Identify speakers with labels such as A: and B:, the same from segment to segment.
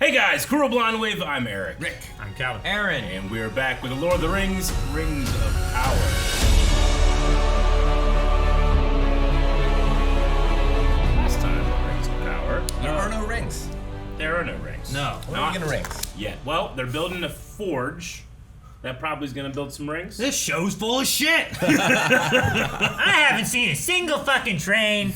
A: Hey guys, Cool Blonde Wave, I'm Eric.
B: Rick.
C: I'm Calvin.
D: Aaron.
A: And we are back with the Lord of the Rings, Rings of Power. Last time, Rings of Power.
B: There are no rings.
A: There are no rings.
D: No.
B: When are we gonna rings?
A: Yet. Well, they're building a forge. That probably is gonna build some rings.
D: This show's full of shit. I haven't seen a single fucking train.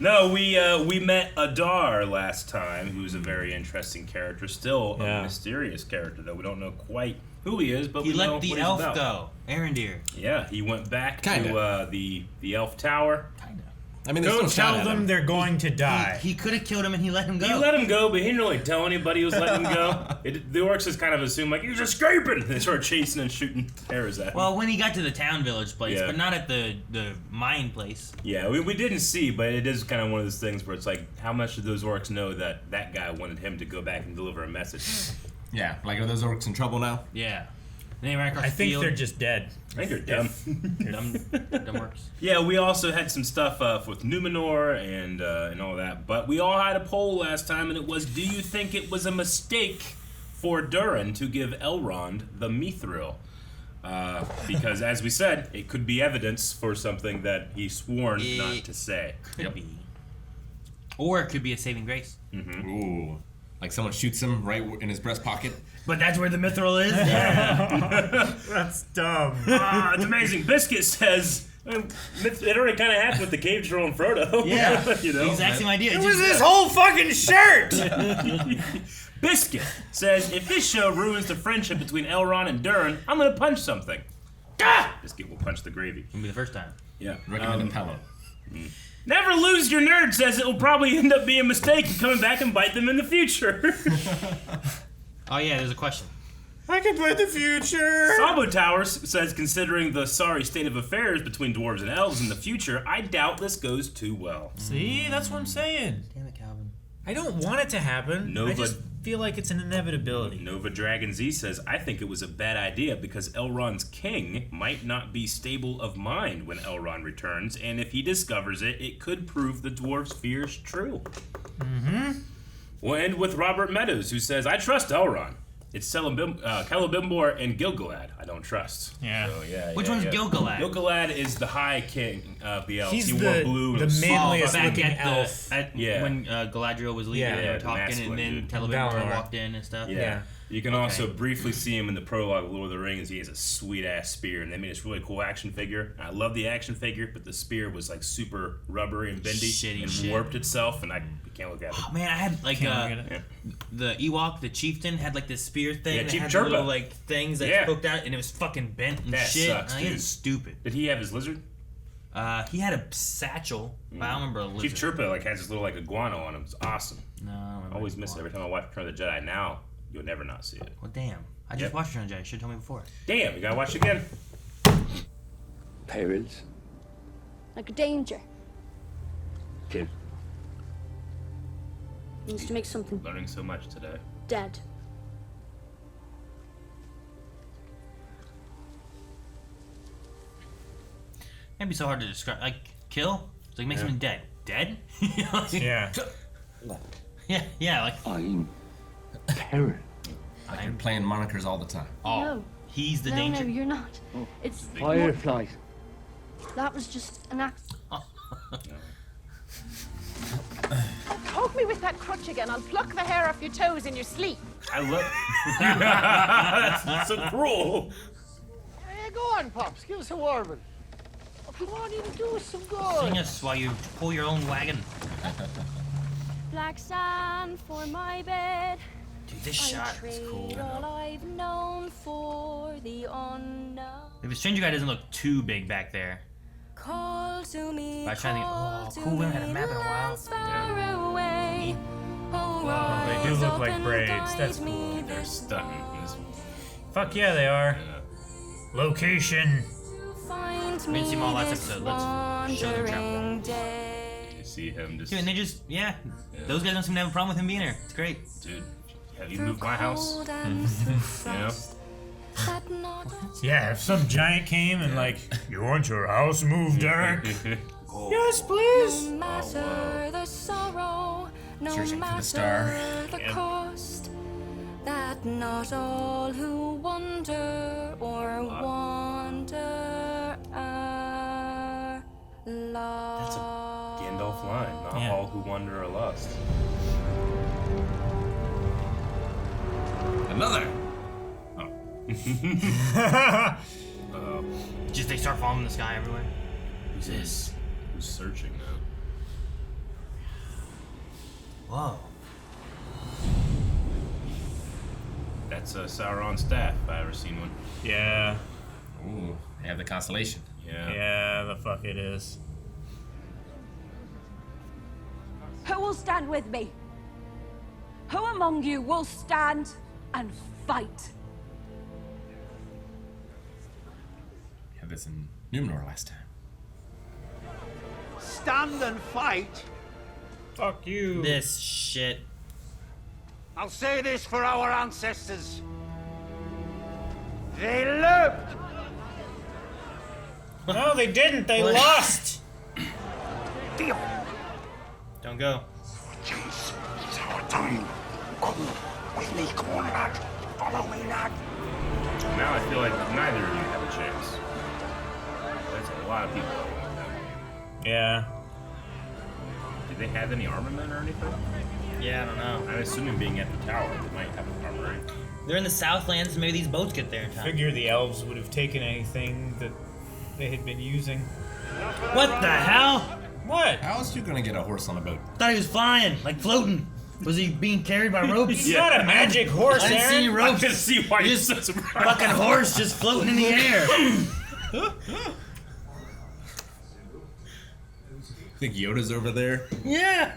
A: No, we met Adar last time, who's a very interesting character. Still a mysterious character, though. We don't know quite who he is, but
D: He
A: we know
D: let the
A: what
D: elf
A: he's about.
D: go. Arondir.
A: Yeah, he went back
B: Kinda.
A: to the elf tower.
D: Kinda.
B: I mean, there's
C: Go
B: no shot
C: tell
B: at
C: them
B: him.
C: they're going to die.
D: He could have killed him and he let him go.
A: He let him go, but he didn't really tell anybody he was letting him go. The orcs just kind of assumed, like, he's escaping! They started chasing and shooting arrows at him.
D: Well, when he got to the town village place,
A: Yeah.
D: but not at the mine place.
A: Yeah, we didn't see, but it is kind of one of those things where it's like, how much did those orcs know that that guy wanted him to go back and deliver a message?
B: Yeah, like are those orcs in trouble now?
D: Yeah. And they ran across
C: I
D: the
C: think
D: field.
C: they're just dead.
A: I think they're dumb.
D: dumb orcs.
A: Yeah, we also had some stuff with Numenor and all that, but we all had a poll last time, and it was, do you think it was a mistake for Durin to give Elrond the Mithril? Because, as we said, it could be evidence for something that he sworn not to say.
D: Could be. Or it could be a saving grace.
B: Ooh. Like someone shoots him right in his breast pocket.
D: But that's where the mithril is? Yeah.
C: That's dumb.
A: It's amazing. Biscuit says, it already kind of happened with the cave troll and Frodo.
D: Yeah.
A: You know?
D: Exact same idea.
C: It was his whole fucking shirt!
A: Biscuit says, if this show ruins the friendship between Elrond and Durin, I'm gonna punch something. Ah! Biscuit will punch the gravy.
D: It'll be the first time.
A: Yeah.
B: Recommend a pillow.
A: Never lose your nerd says it will probably end up being a mistake and coming back and bite them in the future.
D: Oh yeah, there's a question.
C: I can play the future!
A: Sabo Towers says, considering the sorry state of affairs between dwarves and elves in the future, I doubt this goes too well.
C: See, that's what I'm saying.
D: Damn it, Calvin.
C: I don't want it to happen.
A: Nova-
C: I just feel like it's an inevitability.
A: Nova Dragon Z says, I think it was a bad idea because Elrond's king might not be stable of mind when Elrond returns, and if he discovers it, it could prove the dwarf's fears true. We'll end with Robert Meadows, who says, I trust Elrond. It's Celebrimbor and Gil-galad I don't trust.
C: Yeah.
A: So, yeah.
D: Which one's Gil-galad?
A: Gil-galad is the high king of the elves.
C: He's
A: he
C: the-
A: wore blue and
C: the
A: was
C: manliest
A: soft.
C: looking
D: at
C: elf.
A: Yeah.
D: When Galadriel was leaving,
C: Yeah,
D: they
A: the
D: were talking,
A: masculine
D: and then
A: dude.
D: Celebrimbor
C: Valinor.
D: walked in and stuff.
A: Yeah. You can also briefly see him in the prologue of Lord of the Rings. He has a sweet ass spear, and they made this really cool action figure. I love the action figure, but the spear was like super rubbery and bendy
D: Shitty
A: and
D: shit.
A: warped itself, and I can't look at it.
D: Oh man, I had like
C: Can't look at
D: the Ewok, the chieftain, had like this spear thing.
A: Yeah,
D: that
A: Chief
D: had
A: Chirpa.
D: little like things that
A: Yeah.
D: poked out, and it was fucking bent and
A: That
D: shit.
A: sucks,
D: It
A: dude.
D: was stupid.
A: Did he have his lizard?
D: He had a satchel, but I don't remember a lizard.
A: Chief Chirpa like has this little like iguana on him. It's awesome.
D: No, I don't remember.
A: I always miss it every time I watch Return of the Jedi. Now you'll never not see it.
D: Well, damn. I just
A: Yep.
D: watched it on Jedi. You should have told me before.
A: Damn, you gotta watch it again.
E: Perils.
F: Like a danger.
E: Kill.
F: Means to make something
A: Learning so much today.
F: dead.
D: It'd be so hard to describe. Like, kill? It's like make something dead. Dead?
C: Yeah.
D: yeah, like,
E: I'm peril.
B: Like you're playing monikers all the time.
D: oh,
F: No.
D: he's the
F: No,
D: danger.
F: no, you're not. It's
E: Fireflies.
F: that was just an accident.
G: Poke me with that crutch again. I'll pluck the hair off your toes in your sleep.
A: I love. That's so cruel.
H: Yeah, go on, Pops. Give us a warble. Oh, come on, you do us some good.
D: Sing us while you pull your own wagon.
F: Black sand for my bed.
D: Dude, this shot is cool.
F: All I've known for the unknown.
D: If the stranger guy doesn't look too big back there.
F: Call to me.
D: I was trying to think, oh, cool, we haven't had a map in a while.
F: Wow,
C: they do look like braids. That's cool.
A: They're stunning.
C: Fuck yeah, they are. Location.
D: We didn't see them all last episode. Let's show them travel.
A: You see him just.
D: Dude, and they just, those guys don't seem to have a problem with him being here. It's great.
A: Dude, have you moved my house? You know?
C: Yeah, if some giant came and like, you want your house moved, Eric? Yes, please.
F: No matter the sorrow, no
B: Searching for the
F: matter
B: star.
F: the
C: Yeah.
F: cost, that not all who wander or wander are lost.
A: Gandalf line. Not
C: Yeah.
A: all who wander are lost.
B: Another.
D: Just they start falling in the sky everywhere.
A: Who's this? Who's searching now?
D: Whoa.
A: That's Sauron's staff, if I ever seen one.
C: Yeah.
B: Ooh, they have the constellation.
A: Yeah.
C: Yeah, the fuck it is.
I: Who will stand with me? Who among you will stand and fight?
B: We had this in Numenor last time.
H: Stand and fight.
C: Fuck you.
D: This shit.
H: I'll say this for our ancestors. They lived.
C: No, they didn't. They
D: What?
C: lost.
D: Don't go.
J: Chance. It's our time. Come with me, come on, lad. Follow me, lad.
A: Now I feel like neither of you have a chance. That's a lot of people.
C: Yeah.
A: Did they have any armament or anything?
D: Yeah, I don't know.
A: I'm assuming being at the tower, they might have armor.
D: They're in the Southlands, so maybe these boats get there in time.
C: Figure the elves would have taken anything that they had been using.
D: What the hell?
C: What?
B: How else you gonna get a horse on a boat?
D: Thought he was flying, like floating. Was he being carried by ropes?
C: It's not a magic horse,
D: I didn't see
C: Aaron.
D: any
A: I
D: ropes.
A: can see why you're
D: Just
A: so surprised.
D: fucking horse just floating in the air.
B: Think Yoda's over there?
D: Yeah.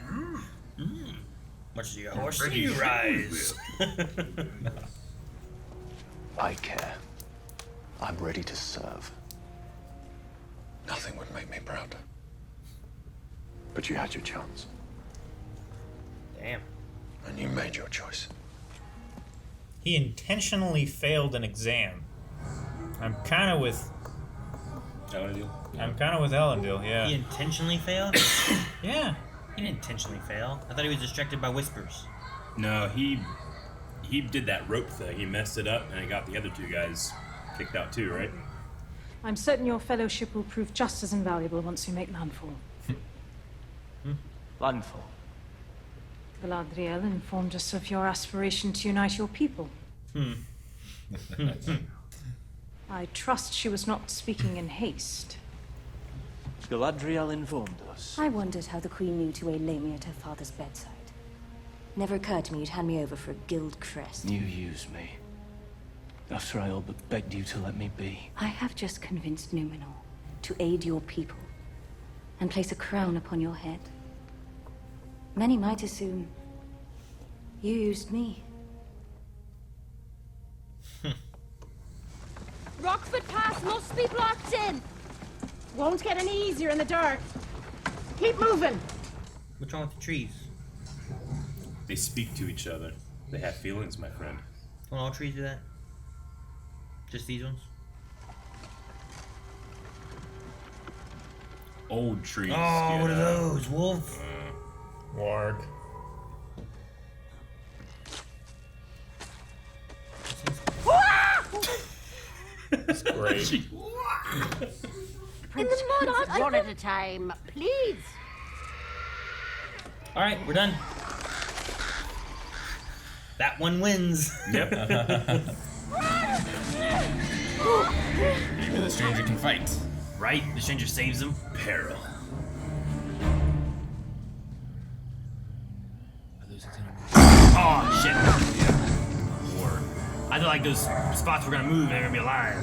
D: Much as you got horse, you rise.
J: I care. I'm ready to serve. Nothing would make me prouder. But you had your chance,
D: Damn.
J: and you made your choice.
C: He intentionally failed an exam. I'm kind of with Elendil,
D: He
C: yeah.
D: intentionally failed?
C: Yeah.
D: He didn't intentionally fail. I thought he was distracted by whispers.
A: No, he did that rope thing. He messed it up, and it got the other two guys kicked out too, right?
K: I'm certain your fellowship will prove just as invaluable once you make landfall.
E: Landfall.
K: Galadriel informed us of your aspiration to unite your people. I trust she was not speaking in haste.
E: Galadriel informed us.
I: I wondered how the Queen knew to waylay me at her father's bedside. Never occurred to me you'd hand me over for a guild crest.
E: You used me. After I all but begged you to let me be.
I: I have just convinced Numenor to aid your people and place a crown upon your head. Many might assume you used me.
G: Rockford Pass must be blocked in. Won't get any easier in the dark. Keep moving.
D: What's wrong with the trees?
A: They speak to each other. They have feelings, my friend.
D: Don't all trees do that? Just these ones?
A: Old trees.
D: Oh,
A: get
D: what are
A: up.
D: those? Wolf?
C: Warg. That's great.
G: In the mud, one at a time, please.
D: Alright, we're done. That one wins.
A: Yep.
B: Maybe the stranger can fight.
D: Right? The stranger saves him.
A: Peril.
D: Oh, shit. I feel like those spots were gonna move and they're gonna be alive.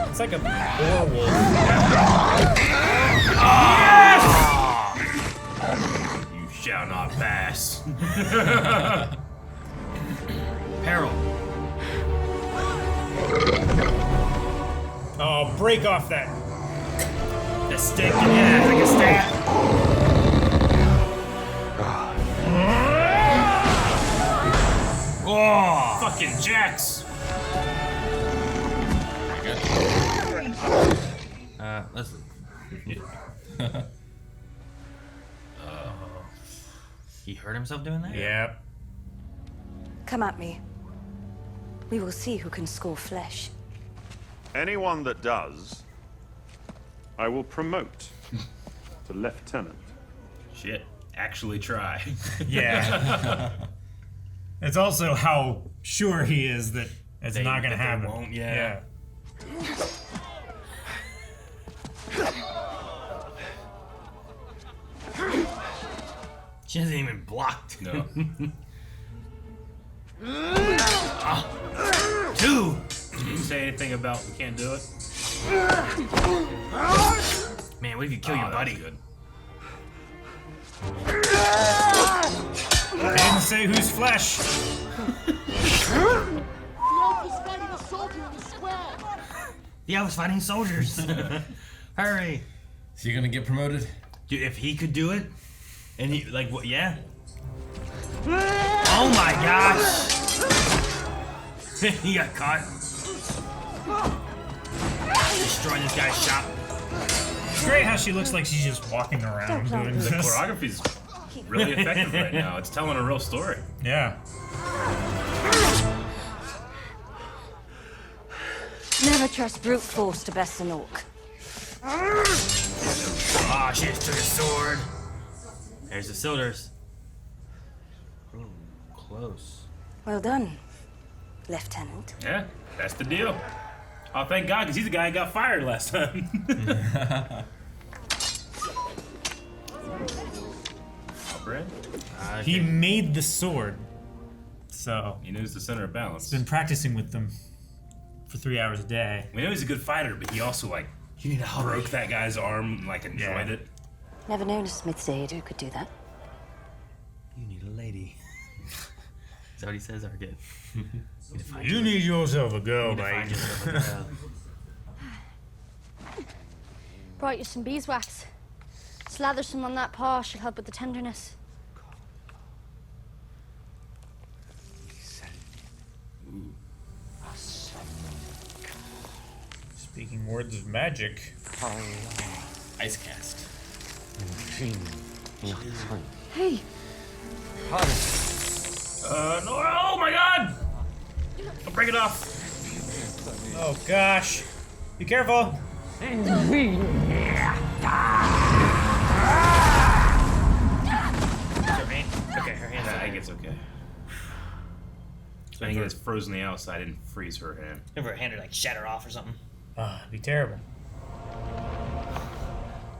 C: It's like a boar wolf.
A: You shall not pass.
D: Peril.
C: Oh, break off that.
D: The stick in half like a staff.
A: Oh, fucking Jax.
D: Let's.
L: He hurt himself doing that?
C: Yep.
I: Come at me. We will see who can score flesh.
M: Anyone that does, I will promote to lieutenant.
A: Shit. Actually try.
C: Yeah. It's also how sure he is that it's not going to happen.
L: Won't, yeah. She hasn't even blocked.
A: No.
L: 2.
A: Did you say anything about we can't do it?
L: Man, what if you kill your buddy?
A: Good.
C: I didn't say whose flesh.
L: The elf is fighting soldiers. Hurry.
B: So you're gonna get promoted?
L: Dude, if he could do it, and he, like, what, yeah? Oh my gosh! He got caught. Destroying this guy's shop.
C: It's great how she looks like she's just walking around doing
A: The
C: this.
A: choreography's really effective right now. It's telling a real story.
C: Yeah.
I: Never trust brute force to best an orc.
L: Ah, she just took a sword. There's the Sildars. Ooh, close.
I: Well done, Lieutenant.
A: Yeah, that's the deal. Oh, thank God, because he's the guy who got fired last time. Halbrand?
C: He made the sword, so
A: he knows the center of balance.
C: He's been practicing with them for 3 hours a day.
A: We know he's a good fighter, but he also broke that guy's arm and enjoyed it.
I: Never known a smith's aide who could do that.
L: You need a lady. Is that what he says? Or good?
C: You need yourself a girl, babe.
G: Brought you some beeswax. Slather some on that paw, should help with the tenderness.
C: Speaking words of magic.
B: Ice cast.
G: Hey!
A: No, oh my God! Don't break it off.
C: Oh gosh. Be careful.
L: Her hand's
A: I think it's okay. I think it's frozen the outside and freeze her hand.
L: If her hand would shatter off or something.
C: Be terrible.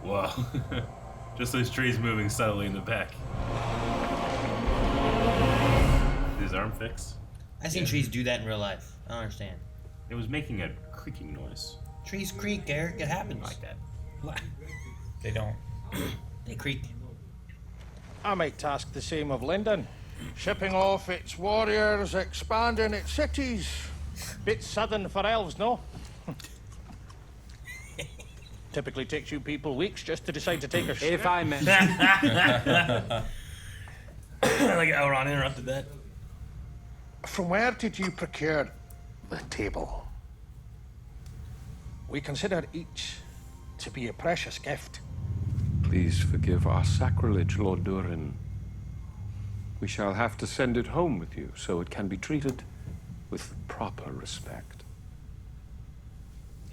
A: Whoa. Just those trees moving subtly in the back. Is his arm fixed?
L: I've seen trees do that in real life. I don't understand.
A: It was making a creaking noise.
L: Trees creak, Eric. It happens.
A: Like that.
C: They don't.
L: They creak.
H: I might task the same of London. Shipping off its warriors, expanding its cities. Bit sudden for elves, no? Typically takes you people weeks just to decide to take a shit.
E: If I may.
L: Like Elrond interrupted that.
H: From where did you procure the table? We consider each to be a precious gift.
J: Please forgive our sacrilege, Lord Durin. We shall have to send it home with you so it can be treated with proper respect.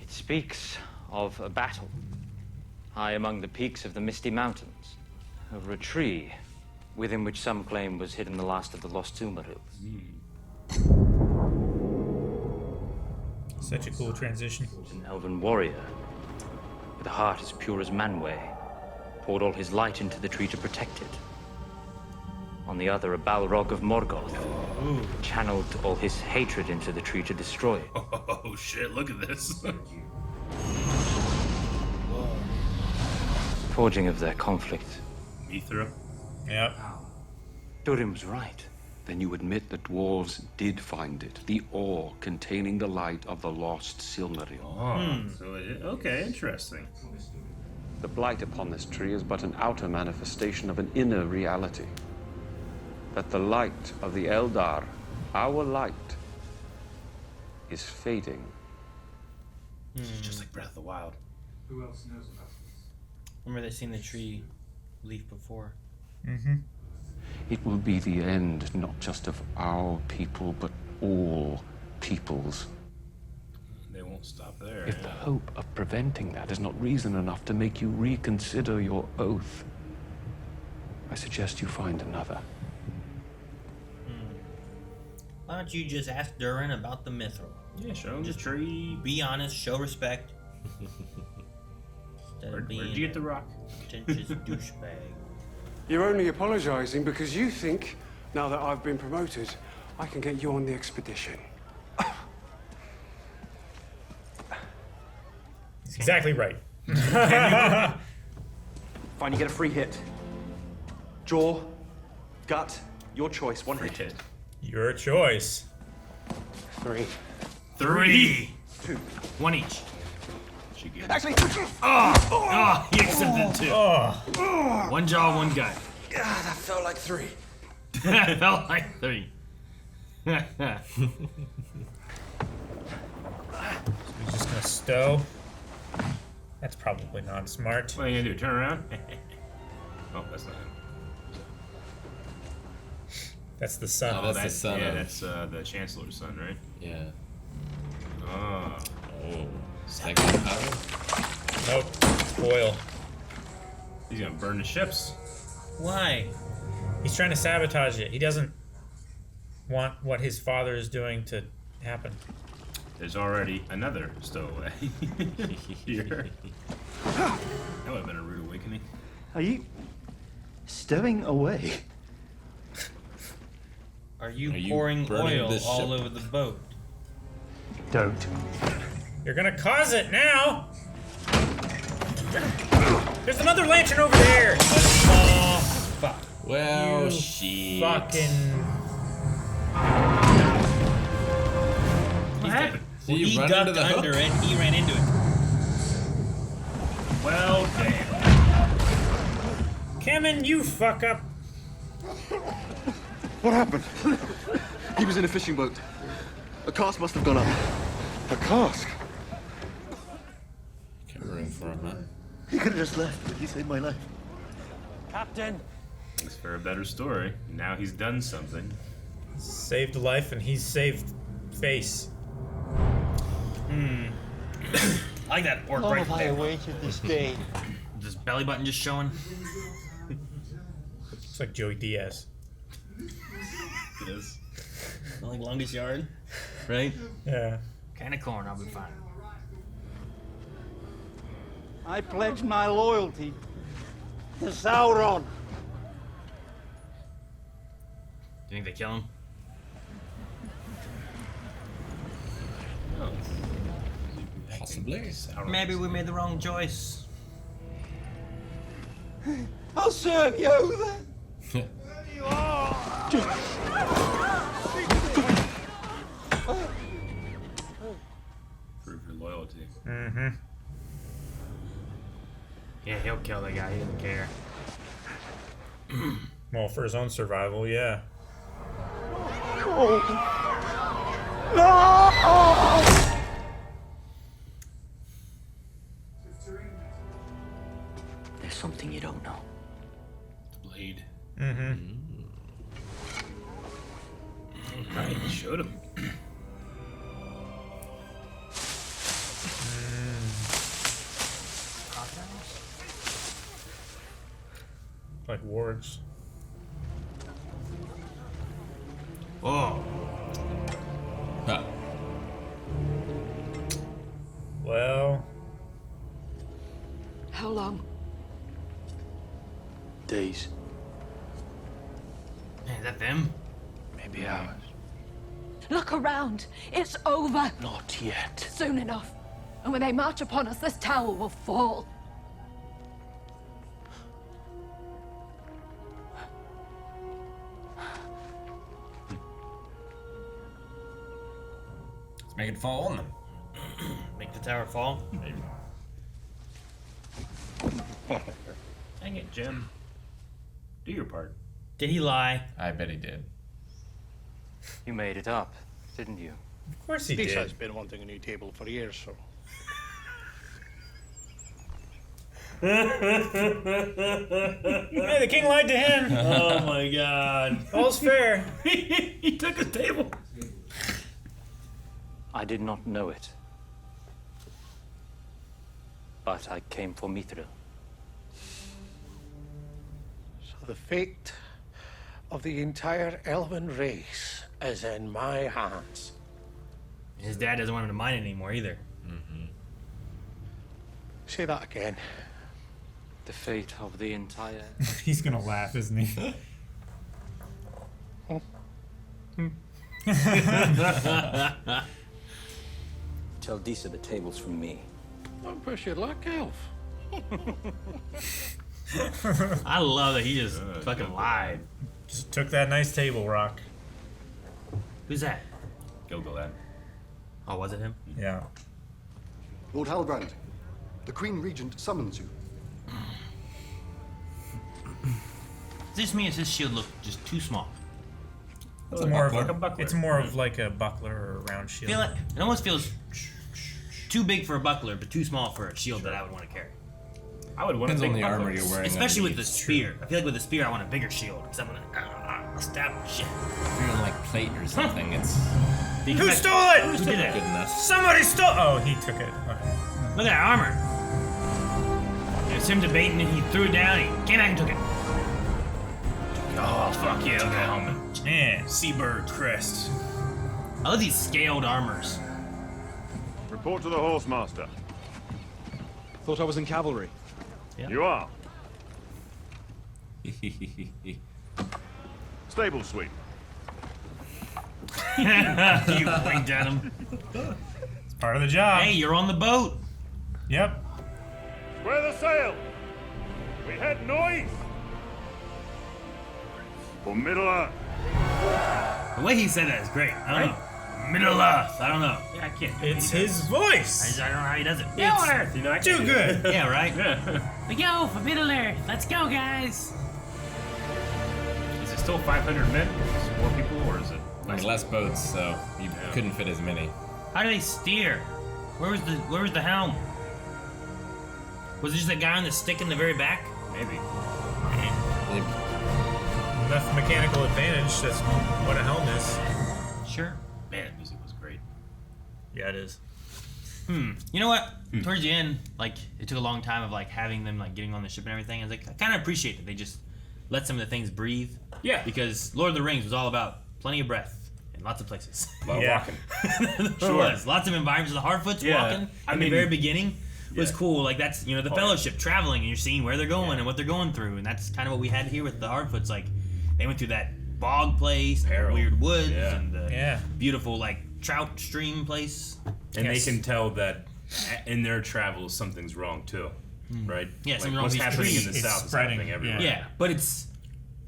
E: It speaks of a battle high among the peaks of the Misty Mountains, over a tree within which some claim was hidden the last of the lost Silmarils.
C: Such a cool transition.
E: An elven warrior with a heart as pure as Manwë poured all his light into the tree to protect it. On the other, a Balrog of Morgoth channeled all his hatred into the tree to destroy it.
A: Oh shit, look at this.
E: Forging of their conflict.
A: Mithril?
C: Yep.
J: Durin was right. Then you admit that dwarves did find it, the ore containing the light of the lost Silmaril.
A: Oh, so okay, interesting.
J: The blight upon this tree is but an outer manifestation of an inner reality. That the light of the Eldar, our light, is fading.
A: It's just like Breath of the Wild.
L: Who else knows about this? Remember they seen the tree leaf before?
C: Mm-hmm.
J: It will be the end, not just of our people, but all peoples.
A: They won't stop there.
J: If the hope of preventing that is not reason enough to make you reconsider your oath, I suggest you find another.
L: Why don't you just ask Durin about the Mithril?
A: Yeah, show him
L: Just
A: the tree.
L: Be honest, show respect.
A: Where'd you get the rock?
L: Pretentious douchebag.
N: You're only apologizing because you think, now that I've been promoted, I can get you on the expedition.
C: He's exactly right.
O: Fine, you get a free hit. Jaw, gut, your choice. One hit.
C: Your choice.
N: 3.
L: 3.
O: 2.
L: 1 each.
O: Actually,
L: Oh, he accepted 2.
C: Oh.
L: 1 jaw, 1 gut.
O: God, that felt like 3.
L: That felt like 3.
C: He's just gonna stow. That's probably not smart.
A: What are you gonna do? Turn around? Oh, that's not him.
C: That's the son.
B: Oh, that's the son
A: Yeah,
B: of-
A: that's the Chancellor's son, right?
B: Yeah.
A: Oh.
B: Oh. Second power?
C: Nope. Oil.
A: He's gonna burn the ships.
L: Why?
C: He's trying to sabotage it. He doesn't want what his father is doing to happen.
A: There's already another stowaway here. That would have been a rude awakening.
O: Are you stowing away?
L: Are you
B: you
L: pouring
B: burning
L: oil
B: this
L: all
B: ship?
L: over the boat?
O: Don't.
C: You're gonna cause it now! There's another lantern over there! Oh, fuck.
B: Well,
C: You
B: shit.
C: Fucking.
L: What?
B: Did
L: He
B: you run
L: ducked
B: into the
L: under
B: hook?
L: it. He ran into it.
A: Well, damn.
C: Kemen, you fuck up.
O: What happened? He was in a fishing boat. A cask must have gone up. A cask?
B: Covering for him, man.
O: He could have just left, but he saved my life.
H: Captain!
A: Thanks for a better story. Now he's done something.
C: Saved a life and he's saved face.
L: I like that orc
H: Long
L: right
H: have I
L: there.
H: awaited this day.
L: This belly button just showing.
C: Looks like Joey Diaz.
A: It is.
L: Like longest yard, right?
C: Yeah.
L: Kind of corn, I'll be fine.
H: I pledge my loyalty to Sauron.
L: Do you think they kill him?
B: Possibly.
L: Maybe we made the wrong choice.
H: I'll serve you then. You are.
A: Prove your loyalty.
C: Mm-hmm.
L: Yeah, he'll kill the guy. He doesn't care.
C: Well, for his own survival, yeah.
H: No!
E: There's something you don't know.
A: The blade.
C: Mm-hmm.
A: Right, he showed him.
C: Like wargs.
L: Oh.
B: Huh.
C: Well,
G: How long?
O: Days.
L: Man, is that them?
O: Maybe hours.
G: Look around. It's over.
O: Not yet.
G: Soon enough. And when they march upon us, this tower will fall.
B: Let's make it fall on them.
L: Make the tower fall?
B: Maybe.
A: Dang it, Jim. Do your part.
L: Did he lie?
B: I bet he did.
E: You made it up, didn't you?
C: of course he
H: Lisa's
C: did.
H: been wanting a new table for years, so.
C: Hey, the king lied to him.
A: Oh my god.
C: All's fair.
A: He took a table.
E: I did not know it. But I came for Mithril.
H: So the fate of the entire elven race is in my hands.
L: His dad doesn't want him to mine it anymore either.
H: Say that again.
E: The fate of the entire...
C: He's gonna laugh, isn't he?
E: Tell Disa the tables from me.
H: Don't push your luck, Elf.
L: I love that he just fucking lied.
C: Just took that nice table rock.
L: Who's that?
A: Gilgalad.
L: Oh, was it him?
C: Yeah.
P: Lord Halbrand, the Queen Regent summons you.
L: Does this mean his shield look just too small?
C: It's more of a buckler. It's more of like a buckler or a round shield.
L: It almost feels too big for a buckler, but too small for a shield that I would want to carry.
A: I would want
B: Depends
A: a
B: on
A: big
B: the
A: buckler.
B: armor you're wearing.
L: Especially with the spear. I feel like with the spear, I want a bigger shield because I'm gonna stab shit.
B: If you're on like plate or something, it's.
C: Who stole it?
L: Who did
B: Good
L: it?
B: enough.
C: Somebody stole. Oh, he took it. Okay.
L: Look at that armor. It was him debating, and he threw it down. And he came back and took it.
A: Oh, fuck yeah, that helmet.
C: Man.
A: Seabird crest.
L: I love these scaled armors.
M: Report to the Horsemaster.
O: Thought I was in cavalry.
M: You are. Stable sweep.
L: You winked at him.
C: It's part of the job.
L: Hey, you're on the boat.
C: Yep.
M: Square the sail. We head north. For Middle Earth.
L: The way he said that is great. I don't know. Middle Earth. I don't know.
A: Yeah, I can't.
C: It's his voice.
L: I don't know how he does it.
A: Middle Earth. You know, I
C: Too
A: can't do
C: good.
L: Yeah, right?
D: We go for Middle Earth. Let's go, guys.
A: Is it still 500 men? Is it more people, or is it
B: I mean, less boats, so you couldn't fit as many.
L: How do they steer? Where was the helm? Was it just that guy on the stick in the very back?
A: Maybe.
C: Enough mechanical advantage. That's what a helm is.
L: Sure.
A: Man, that music was great.
C: Yeah, it is.
L: You know what? Towards the end, like it took a long time of like having them like getting on the ship and everything. I was like, I kind of appreciate that they just let some of the things breathe.
A: Yeah.
L: Because Lord of the Rings was all about plenty of breath in lots of places.
A: A lot of walking.
L: Sure was. Lots of environments. The Harfoots walking in the very beginning was cool. Like that's the Fellowship traveling and you're seeing where they're going and what they're going through, and that's kind of what we had here with the Harfoots. Like they went through that bog place, and the weird woods, and the beautiful like trout stream place.
A: And they can tell that in their travels something's wrong too, right?
L: Yeah,
A: like
L: something wrong
A: what's
L: with these
A: happening
L: trees.
A: in the
L: It's
A: south
C: spreading,
A: is happening everywhere.
L: Yeah, but it's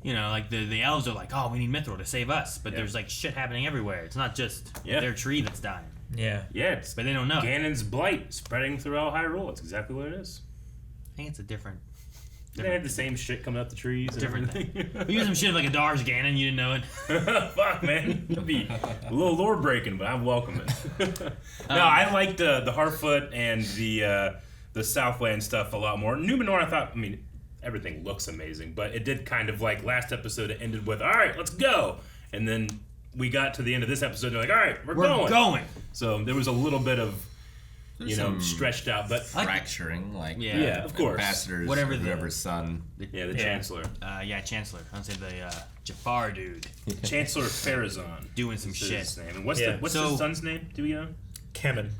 L: like the elves are like, oh, we need Mithril to save us, but there's like shit happening everywhere. It's not just their tree that's dying.
C: Yeah.
A: Yeah, it's
L: but they don't know.
A: Ganon's blight spreading through all Hyrule. It's exactly what it is.
L: I think it's a different.
A: They had the same shit coming up the trees. And
L: Different
A: everything.
L: We use some shit like a Dar's Ganon. You didn't know it.
A: Fuck, man. It'll be a little lore breaking, but I'm welcome it. No, I liked the Harfoot and the Southland stuff a lot more. Numenor, I thought, everything looks amazing, but it did kind of like last episode, it ended with, all right, let's go. And then we got to the end of this episode, and they're like, all right, we're going. So there was a little bit of, stretched out, but
B: fracturing, like
A: of course,
B: ambassadors, whoever's son.
A: The Chancellor.
L: Chancellor. I'd say the Jafar dude.
A: Chancellor Pharazôn
L: doing some shit.
A: His name. And what's his son's name? Do we know?
C: Kemen.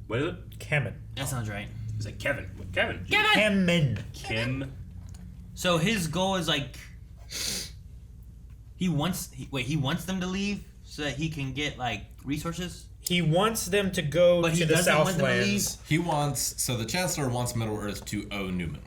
A: What is it?
C: Kemen.
L: That sounds right.
A: Is it Kevin? Kevin.
C: Kemen.
A: Kim.
L: So his goal is like he wants them to leave so that he can get like resources.
C: He wants them to go to the Southlands.
B: He wants the Chancellor wants Middle Earth to own Numenor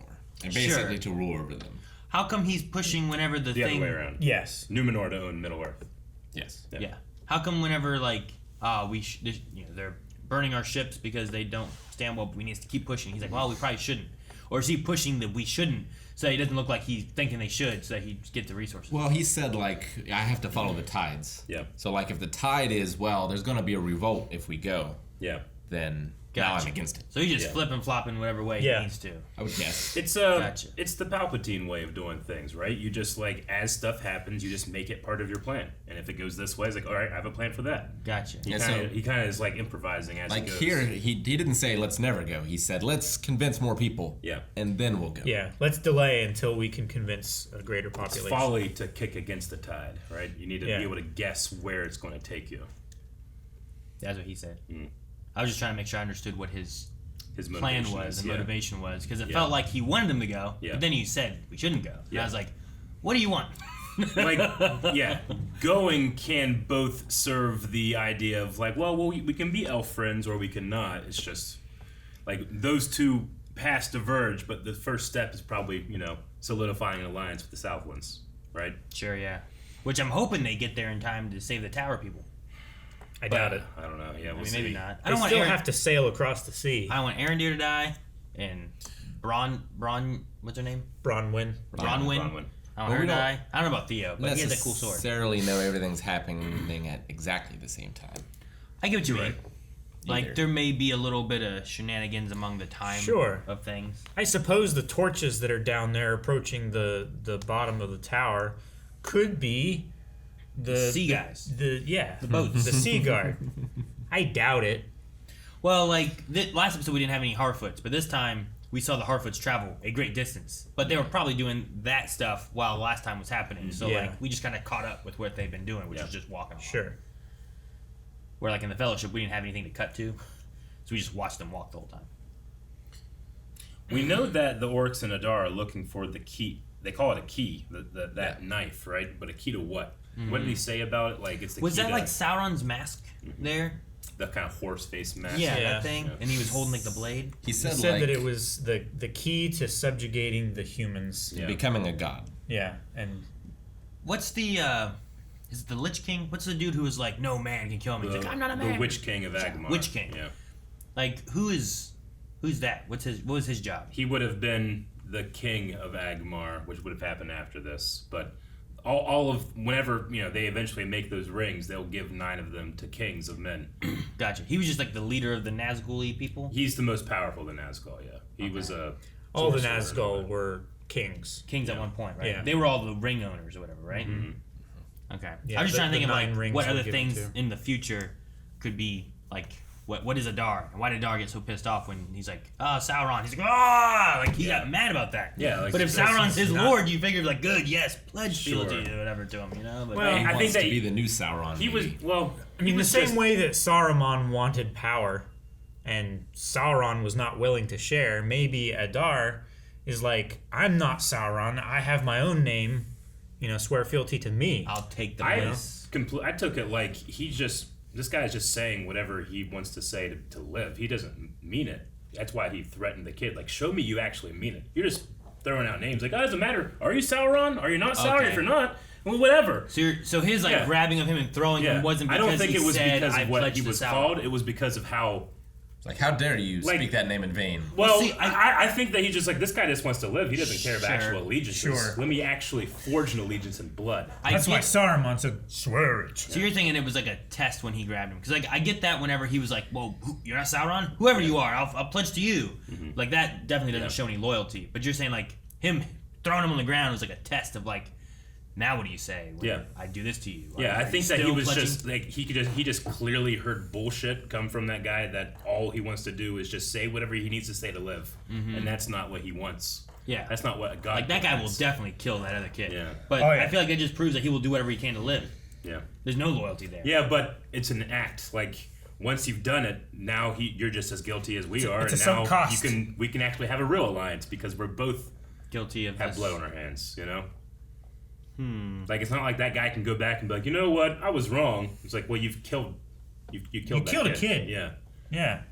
B: and basically to rule over them.
L: How come he's pushing whenever the thing?
A: Other way around.
C: Yes.
A: Numenor to own Middle Earth.
B: Yes.
L: Yeah. How come whenever like they're burning our ships because they don't stand well, but we need to keep pushing? He's like, well, we probably shouldn't. Or is he pushing that we shouldn't so that he doesn't look like he's thinking they should, so that he gets the resources?
B: Well, he said, like, I have to follow the tides.
A: Yeah.
B: So, like, if the tide is, well, there's going to be a revolt if we go.
A: Yeah.
B: Then Now I'm against it.
L: So he's just flipping, flopping whatever way he needs to.
B: I would guess.
A: It's the Palpatine way of doing things, right? You just like as stuff happens, you just make it part of your plan, and if it goes this way, it's like, all right, I have a plan for that.
L: Gotcha.
A: He kind of is like improvising as
B: like
A: he goes.
B: here, he didn't say let's never go. He said let's convince more people.
A: Yeah,
B: and then we'll go.
C: Yeah, let's delay until we can convince a greater population.
A: It's folly to kick against the tide, right? You need to be able to guess where it's going to take you.
L: That's what he said. I was just trying to make sure I understood what his plan was and motivation was, because it felt like he wanted them to go, but then he said we shouldn't go. And I was like, what do you want?
A: Going can both serve the idea of like, well, we can be elf friends or we can not. It's just like those two paths diverge, but the first step is probably solidifying an alliance with the Southlands, right?
L: Sure, yeah. Which I'm hoping they get there in time to save the tower people.
C: I doubt it.
A: I don't know. Yeah, we'll
L: maybe not.
C: I don't want have to sail across the sea.
L: I want Arondir to die, and Bronwyn. What's her name?
C: Bronwyn.
L: Bronwyn. I want her to die. I don't know about Theo, but he has that cool sword.
B: Necessarily know everything's happening at exactly the same time.
L: I get what you mean. Like there may be a little bit of shenanigans among the time of things.
C: I suppose the torches that are down there approaching the bottom of the tower could be the
L: sea guys.
C: The
L: boats.
C: The sea guard. I doubt it.
L: Well, like last episode we didn't have any Harfoots, but this time we saw the Harfoots travel a great distance. But they were probably doing that stuff while last time was happening. So like we just kind of caught up with what they've been doing, which is just walking along.
C: Sure.
L: Where like in the Fellowship we didn't have anything to cut to, so we just watched them walk the whole time.
A: We know that the orcs in Adar are looking for the key. They call it a key, that knife, right? But a key to what? What did he say about it? Like it's the
L: was
A: key
L: that
A: to,
L: like Sauron's mask there?
A: The kind of horse face mask.
L: Yeah, that thing. Yeah. And he was holding like the blade.
B: He said
C: that it was the key to subjugating the humans.
B: Becoming a god.
C: Yeah, and
L: what's the is it the Lich King? What's the dude who was like, no man can kill me? He's like, I'm not a man.
A: The Witch King of Agmar.
L: Witch King.
A: Yeah.
L: Like who's that? What was his job?
A: He would have been the king of Agmar, which would have happened after this. But all of whenever they eventually make those rings, they'll give 9 of them to kings of men.
L: Gotcha. He was just like the leader of the Nazgul people.
A: He's the most powerful of the Nazgul. Yeah, he was a.
C: All the Nazgul were kings.
L: Kings at one point, right?
C: Yeah.
L: They were all the ring owners or whatever, right?
A: Mm-hmm.
L: Okay.
C: Yeah,
L: I was just trying to think of like what other
C: were
L: things
C: given to.
L: in the future could be like. What is Adar? And why did Adar get so pissed off when he's like, Sauron? He's like, like he got mad about that.
A: Yeah. Like,
L: but if Sauron's his lord, you figured like, good, yes, pledge fealty or whatever to him, But
B: well, I think that to be the new Sauron.
A: He was
C: I mean, the same way that Saruman wanted power, and Sauron was not willing to share. Maybe Adar is like, I'm not Sauron. I have my own name. Swear fealty to me.
L: I'll take the
A: place. I took it like this guy's just saying whatever he wants to say to live. He doesn't mean it. That's why he threatened the kid. Like, show me you actually mean it. You're just throwing out names. Like, it doesn't matter. Are you Sauron? Are you not Sauron?
L: Okay.
A: If you're not, well, whatever.
L: So his grabbing of him and throwing him wasn't because
A: I don't think
L: he
A: it was
L: said,
A: because of what he was
L: Sauron.
A: called. It was because of how.
B: Like, how dare you speak that name in vain?
A: Well, I think that he's just like, this guy just wants to live. He doesn't care about actual allegiances.
C: Sure.
A: Let me actually forge an allegiance in blood.
C: That's why Saruman said, swear it.
L: So you're thinking it was like a test when he grabbed him? Because like I get that whenever he was like, well, you're not Sauron? Whoever you are, I'll pledge to you. Mm-hmm. Like that definitely doesn't show any loyalty. But you're saying like him throwing him on the ground was like a test of like, now what do you say? When I do this to you.
A: I think that he was just like he just clearly heard bullshit come from that guy. That all he wants to do is just say whatever he needs to say to live, and that's not what he wants.
L: Yeah,
A: that's not what God.
L: Like that guy will definitely kill that other kid.
A: Yeah,
L: but I feel like it just proves that he will do whatever he can to live.
A: Yeah,
L: there's no loyalty there.
A: Yeah, but it's an act. Like once you've done it, now you're just as guilty as we are, and now we can actually have a real alliance because we're both
L: guilty of
A: have blood on our hands. Like it's not like that guy can go back and be like, you know what, I was wrong. It's like, well, you killed
C: a kid.
A: Yeah.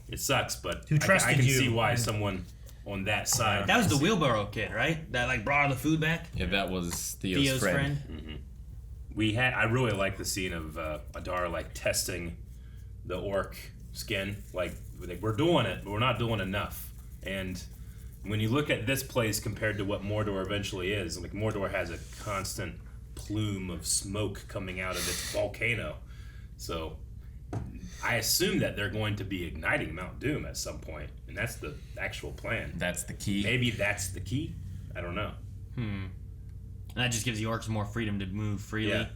A: It sucks, but
C: Who trusted
A: I can
C: you?
A: see why someone on that side.
L: That was the wheelbarrow kid, right? That like brought all the food back.
B: Yeah, that was Theo's friend.
A: Mm-hmm. I really like the scene of Adar like testing the orc skin. Like we're doing it, but we're not doing enough, and. When you look at this place compared to what Mordor eventually is, like Mordor has a constant plume of smoke coming out of its volcano. So I assume that they're going to be igniting Mount Doom at some point, and that's the actual plan.
B: That's the key.
A: Maybe that's the key. I don't know.
L: And that just gives the orcs more freedom to move freely.
A: Yeah.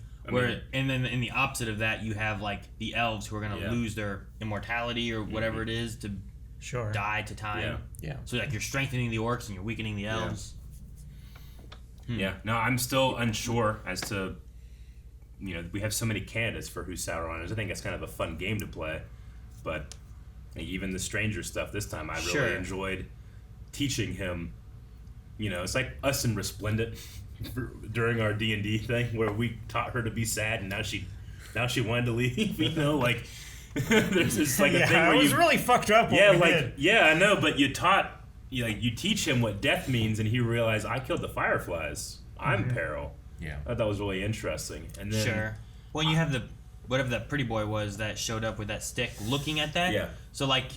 L: And then in the opposite of that, you have like the elves who are going to lose their immortality or whatever it is to die to time.
B: Yeah.
L: So like you're strengthening the orcs and you're weakening the elves.
A: Yeah. No, I'm still unsure as to. We have so many candidates for who Sauron is. I think that's kind of a fun game to play, but even the stranger stuff this time, I really enjoyed teaching him. It's like us in Resplendent during our D&D thing, where we taught her to be sad, and now she wanted to leave. There's this like a thing where
C: it was really fucked up.
A: I know, but you teach him what death means, and he realized I killed the fireflies. I'm peril.
B: Yeah,
A: I thought that was really interesting. And then
L: well, you have whatever that pretty boy was that showed up with that stick, looking at that.
A: Yeah.
L: So like,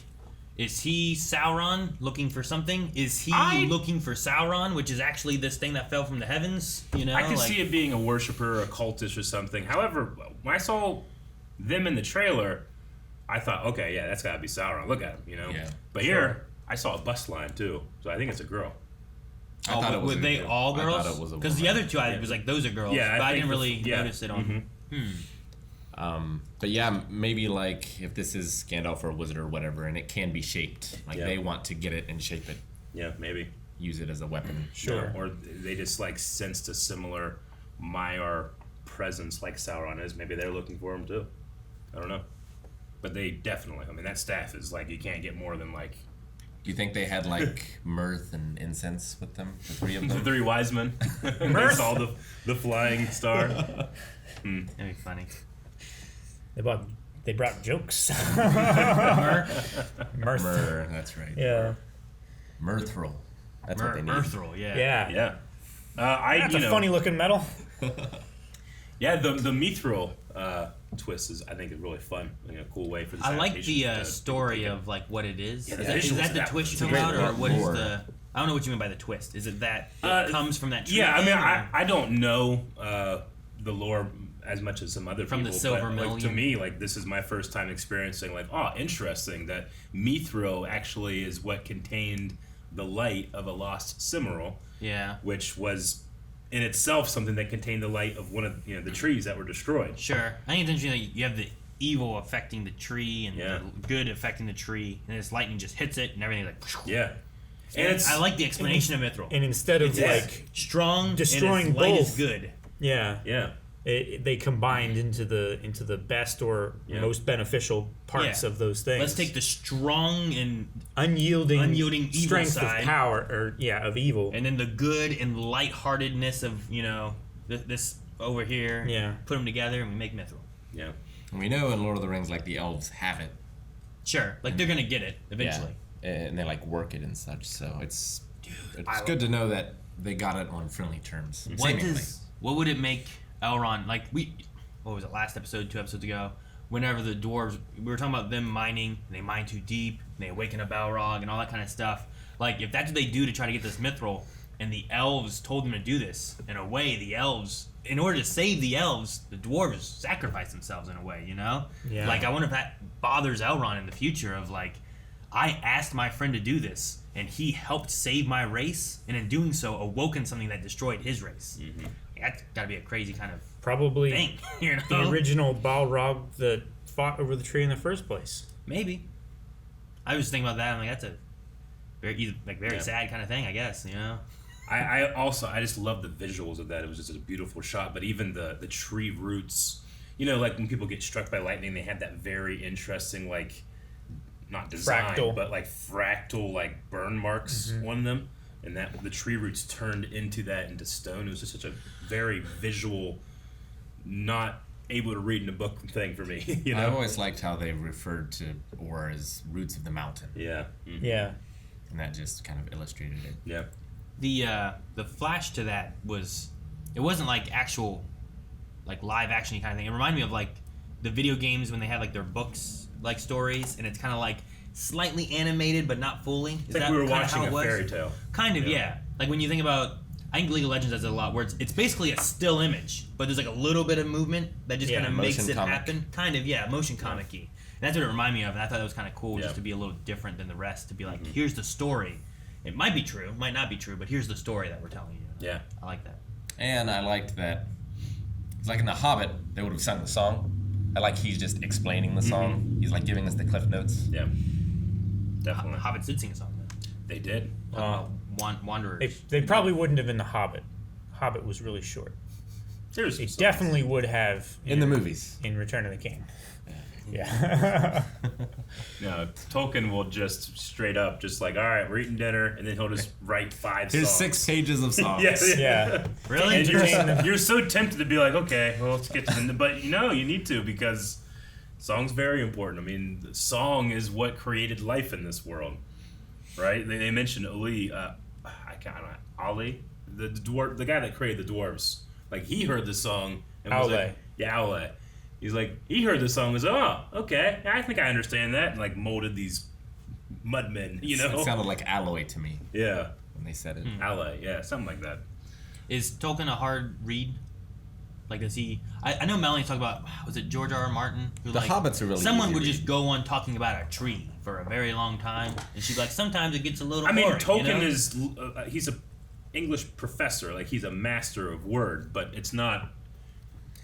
L: is he Sauron looking for something? Is he looking for Sauron, which is actually this thing that fell from the heavens? I
A: can see it being a worshiper, a cultist, or something. However, when I saw them in the trailer, I thought, okay, yeah, that's got to be Sauron. Look at him,
B: Yeah.
A: But here, I saw a bust line too, so I think it's a girl.
B: I thought it was
L: were they all girls?
B: I thought it was a
L: because the other two, I was like, those are girls.
A: Yeah,
L: but I didn't really notice it on.
B: But yeah, maybe like if this is Gandalf or a wizard or whatever, and it can be shaped, like they want to get it and shape it.
A: Yeah, maybe
B: use it as a weapon.
A: Sure. Or they just like sensed a similar Maiar presence like Sauron is. Maybe they're looking for him too. I don't know. But they definitely. I mean, that staff is like you can't get more than like.
B: Do you think they had like mirth and incense with them? The three of them.
A: The three wise men. They saw the flying star.
L: That'd be funny.
C: They brought jokes.
B: Mirth. That's right.
C: Yeah.
B: Mithril. That's what they need.
L: Mithril.
A: Yeah.
C: That's a funny looking metal.
A: Yeah, the Mithril twist is, I think, is really fun. A cool way for this.
L: I like the story of like what it is.
A: Yeah,
L: is that the twist you're talking about, or what is the? I don't know what you mean by the twist. Is it that it comes from that tree?
A: Yeah, I mean, I don't know the lore as much as some other
L: from
A: people.
L: The Silver
A: but,
L: Million.
A: Like, to me, like this is my first time experiencing like, oh, interesting that Mithril actually is what contained the light of a lost Cimmeral.
L: Yeah.
A: Which was in itself something that contained the light of one of the trees that were destroyed.
L: Sure. I think it's interesting that you have the evil affecting the tree and the good affecting the tree, and this lightning just hits it and everything's like.
A: Yeah.
L: And I like the explanation of Mithril.
C: And instead of
L: it's strong,
C: destroying
L: and its light
C: both,
L: is good.
C: Yeah. They combined into the best or most beneficial parts of those things.
L: Let's take the strong and
C: unyielding evil strength
L: side,
C: of power, of evil,
L: and then the good and lightheartedness of this over here.
C: Yeah,
L: put them together and we make Mithril.
A: Yeah,
B: and we know in Lord of the Rings, like the elves have it.
L: Sure, like they're gonna get it eventually,
B: and they like work it and such. So it's good to know that they got it on friendly terms.
L: What would it make Elrond, like what was it, last episode, 2 episodes ago, whenever the dwarves, we were talking about them mining, and they mine too deep, and they awaken a Balrog, and all that kind of stuff. Like, if that's what they do to try to get this Mithril, and the elves told them to do this, in a way, the elves, in order to save the elves, the dwarves sacrifice themselves in a way,
C: Yeah.
L: Like, I wonder if that bothers Elrond in the future of, like, I asked my friend to do this, and he helped save my race, and in doing so, awoken something that destroyed his race. Mm-hmm. That's got to be a crazy kind of
C: probably
L: thing,
C: the original Balrog that fought over the tree in the first place.
L: Maybe. I was thinking about that. I'm like, that's a very sad kind of thing, I guess.
A: I just love the visuals of that. It was just a beautiful shot. But even the tree roots, like when people get struck by lightning, they have that very interesting like not design, but like fractal like burn marks on them. And that the tree roots turned into stone. It was just such a very visual, not able to read in a book thing for me.
B: I always liked how they referred to Or as roots of the mountain.
A: Yeah. Mm-hmm.
C: Yeah.
B: And that just kind of illustrated it.
A: Yeah.
L: The flash to that it wasn't like actual like live action kind of thing. It reminded me of like the video games when they had like their books like stories, and it's kind of like slightly animated but not fully.
A: It's like we were watching a fairy tale.
L: Kind of, yeah. Like when you think about, I think League of Legends does it a lot, where it's basically a still image, but there's like a little bit of movement that just kind of makes it happen. Kind of, motion comic-y. That's what it reminded me of, and I thought that was kind of cool just to be a little different than the rest. To be like, here's the story. It might be true, might not be true, but here's the story that we're telling you.
A: Yeah,
L: I like that.
B: And I liked that. It's like in The Hobbit, they would have sung the song. I like he's just explaining the song. He's like giving us the cliff notes.
A: Yeah, definitely.
L: Hobbits did sing a song. Though.
A: They did.
L: Wanderers.
C: They probably wouldn't have been The Hobbit. Hobbit was really short.
A: Seriously,
C: it definitely would have
B: in the movies.
C: In Return of the King. Yeah.
A: No, Tolkien will just straight up just like, all right, we're eating dinner, and then he'll just write 5
B: Here's
A: songs.
B: 6 pages of songs.
C: Yeah.
L: Really?
A: And you're so tempted to be like, okay, well, let's get to the... But you need to, because song's very important. I mean, the song is what created life in this world, right? They mentioned Ali, Ali, the dwarf, the guy that created the dwarves. Like, he heard the song and was like, Aule. He's like, he heard the song and was, oh, okay, I think I understand that, and like molded these mudmen, you know?
B: It sounded like alloy to me.
A: Yeah.
B: When they said it.
A: Alloy, yeah, something like that.
L: Is Tolkien a hard read? Like, does he... I know Melanie talked about, was it George R. R. Martin? Who,
B: The Hobbits are really
L: someone
B: easy
L: would
B: to
L: just go on talking about a tree for a very long time, and she's like, sometimes it gets a little boring,
A: Tolkien
L: is...
A: he's a English professor, like he's a master of word, but it's not...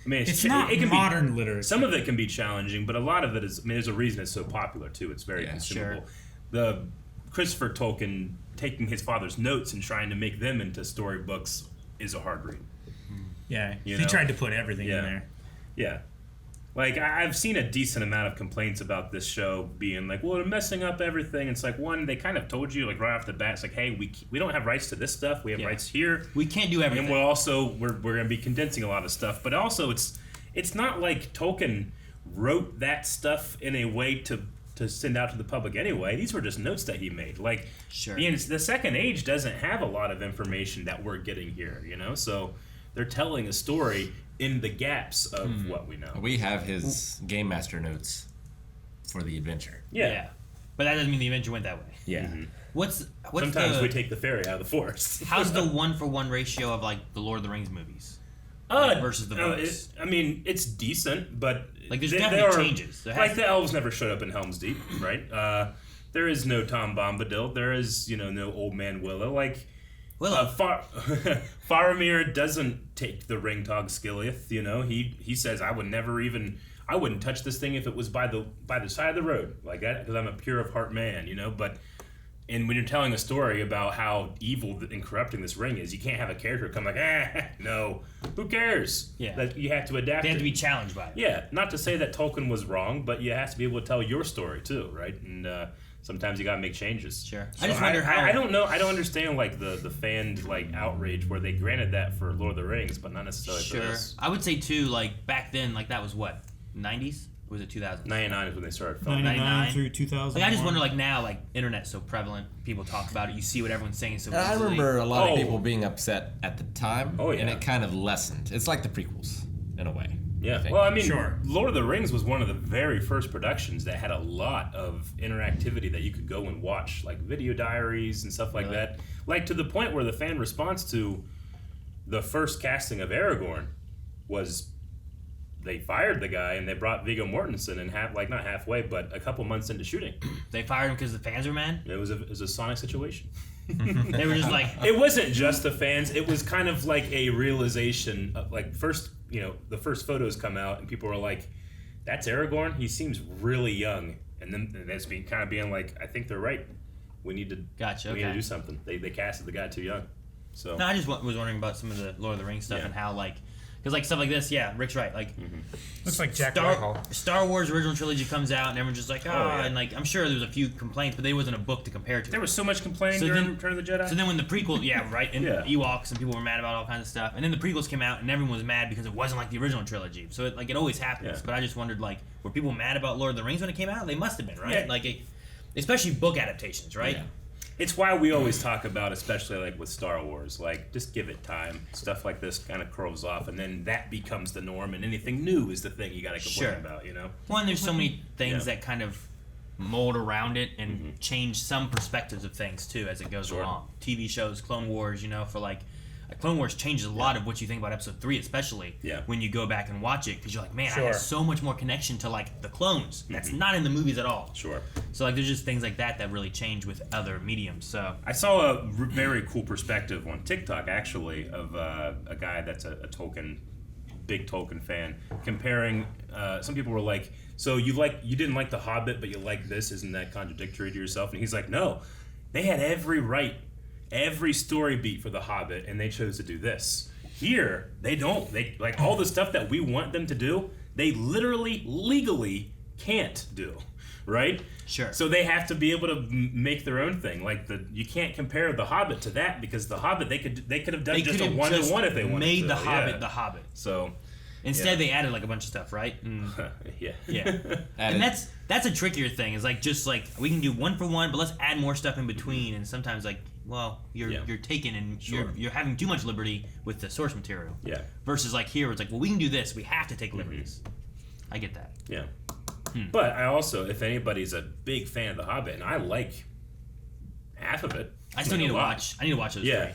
A: I mean,
C: it's not modern literature.
A: Some of it can be challenging, but a lot of it is... I mean, there's a reason it's so popular, too. It's very consumable. Sure. The Christopher Tolkien taking his father's notes and trying to make them into storybooks is a hard read.
C: Yeah, he tried to put everything in there.
A: Yeah. Like, I've seen a decent amount of complaints about this show being like, well, they're messing up everything. It's like, one, they kind of told you, like, right off the bat, it's like, hey, we don't have rights to this stuff. We have rights here.
L: We can't do everything.
A: And we're going to be condensing a lot of stuff. But also, it's not like Tolkien wrote that stuff in a way to send out to the public anyway. These were just notes that he made. Like, the Second Age doesn't have a lot of information that we're getting here, So they're telling a story in the gaps of what we know.
B: We have his Game Master notes for the adventure.
L: Yeah. But that doesn't mean the adventure went that way.
B: Yeah.
L: What's
A: Sometimes we take the ferry out of the forest.
L: How's the 1-for-1 ratio of, like, the Lord of the Rings movies? Versus the books?
A: It's decent, but...
L: Like, there's definitely changes.
A: Like, the elves never showed up in Helm's Deep, right? There is no Tom Bombadil. There is, no Old Man Willow. Like... Faramir doesn't take the ring Tog Skilliath, He says, I wouldn't touch this thing if it was by the side of the road, like that, because I'm a pure of heart man, But when you're telling a story about how evil and corrupting this ring is, you can't have a character come like, no, who cares?
L: Yeah.
A: That you have to adapt.
L: They have to be challenged by it.
A: Yeah, not to say that Tolkien was wrong, but you have to be able to tell your story too, right? And sometimes you gotta make changes.
L: Sure.
A: So I just wonder how. I don't know. I don't understand like the fan like outrage where they granted that for Lord of the Rings, but not necessarily for this.
L: I would say too, like back then, like that was what 90s. Or was it 2000?
A: 99 is when they started filming.
C: 99 through 2000.
L: Like I just wonder, like now, like internet's so prevalent, people talk about it. You see what everyone's saying so easily.
B: I remember a lot of people being upset at the time.
A: Oh yeah.
B: And it kind of lessened. It's like the prequels in a way.
A: Yeah. Well, I mean, Lord of the Rings was one of the very first productions that had a lot of interactivity that you could go and watch, like video diaries and stuff like that. Like to the point where the fan response to the first casting of Aragorn was they fired the guy and they brought Viggo Mortensen and not halfway, but a couple months into shooting.
L: They fired him because the fans were mad?
A: It was a Sonic situation.
L: They were just like...
A: It wasn't just the fans. It was kind of like a realization of like first, the first photos come out and people were like, that's Aragorn? He seems really young. And then that's being like, I think they're right. We need to we need to do something. They casted the guy too young. So
L: no, I just was wondering about some of the Lord of the Rings stuff and how like... Because like stuff like this, Rick's right. Like,
C: looks like Jack Whitehall.
L: Star Wars original trilogy comes out, and everyone's just like, and like I'm sure there was a few complaints, but there wasn't a book to compare to.
A: There was so much complaining during Return of the Jedi.
L: So then when the prequel, and Ewoks and people were mad about all kinds of stuff, and then the prequels came out, and everyone was mad because it wasn't like the original trilogy. So it always happens.
A: Yeah.
L: But I just wondered, like, were people mad about Lord of the Rings when it came out? They must have been, right?
A: Yeah.
L: Like, especially book adaptations, right?
A: Yeah. It's why we always talk about, especially like with Star Wars, like just give it time. Stuff like this kind of curls off, and then that becomes the norm, and anything new is the thing you got to complain about,
L: One, there's so many things that kind of mold around it and change some perspectives of things too as it goes along. TV shows, Clone Wars, for like Clone Wars changes a lot of what you think about Episode 3, especially when you go back and watch it, because you're like, man, I have so much more connection to like the clones. That's not in the movies at all.
A: Sure.
L: So like, there's just things like that really change with other mediums. So
A: I saw a very cool perspective on TikTok actually of a guy that's a big Tolkien fan, comparing. Some people were like, so you didn't like The Hobbit, but you like this? Isn't that contradictory to yourself? And he's like, no, they had every story beat for The Hobbit, and they chose to do this. Here, they don't. They like all the stuff that we want them to do, they literally, legally can't do, right?
L: Sure.
A: So they have to be able to make their own thing. Like you can't compare The Hobbit to that, because The Hobbit they could have done just a 1-to-1 if they wanted
L: made
A: to.
L: The Hobbit The Hobbit.
A: So
L: instead they added like a bunch of stuff, right? Yeah. And that's a trickier thing. Is like just like we can do 1-for-1, but let's add more stuff in between. And sometimes like, well, you're taking and you're having too much liberty with the source material.
A: Yeah.
L: Versus like here, it's like, well, we can do this. We have to take liberties. I get that.
A: Yeah. But I also, if anybody's a big fan of The Hobbit, and I like half of it,
L: I still need to watch. I need to watch those.
A: Yeah.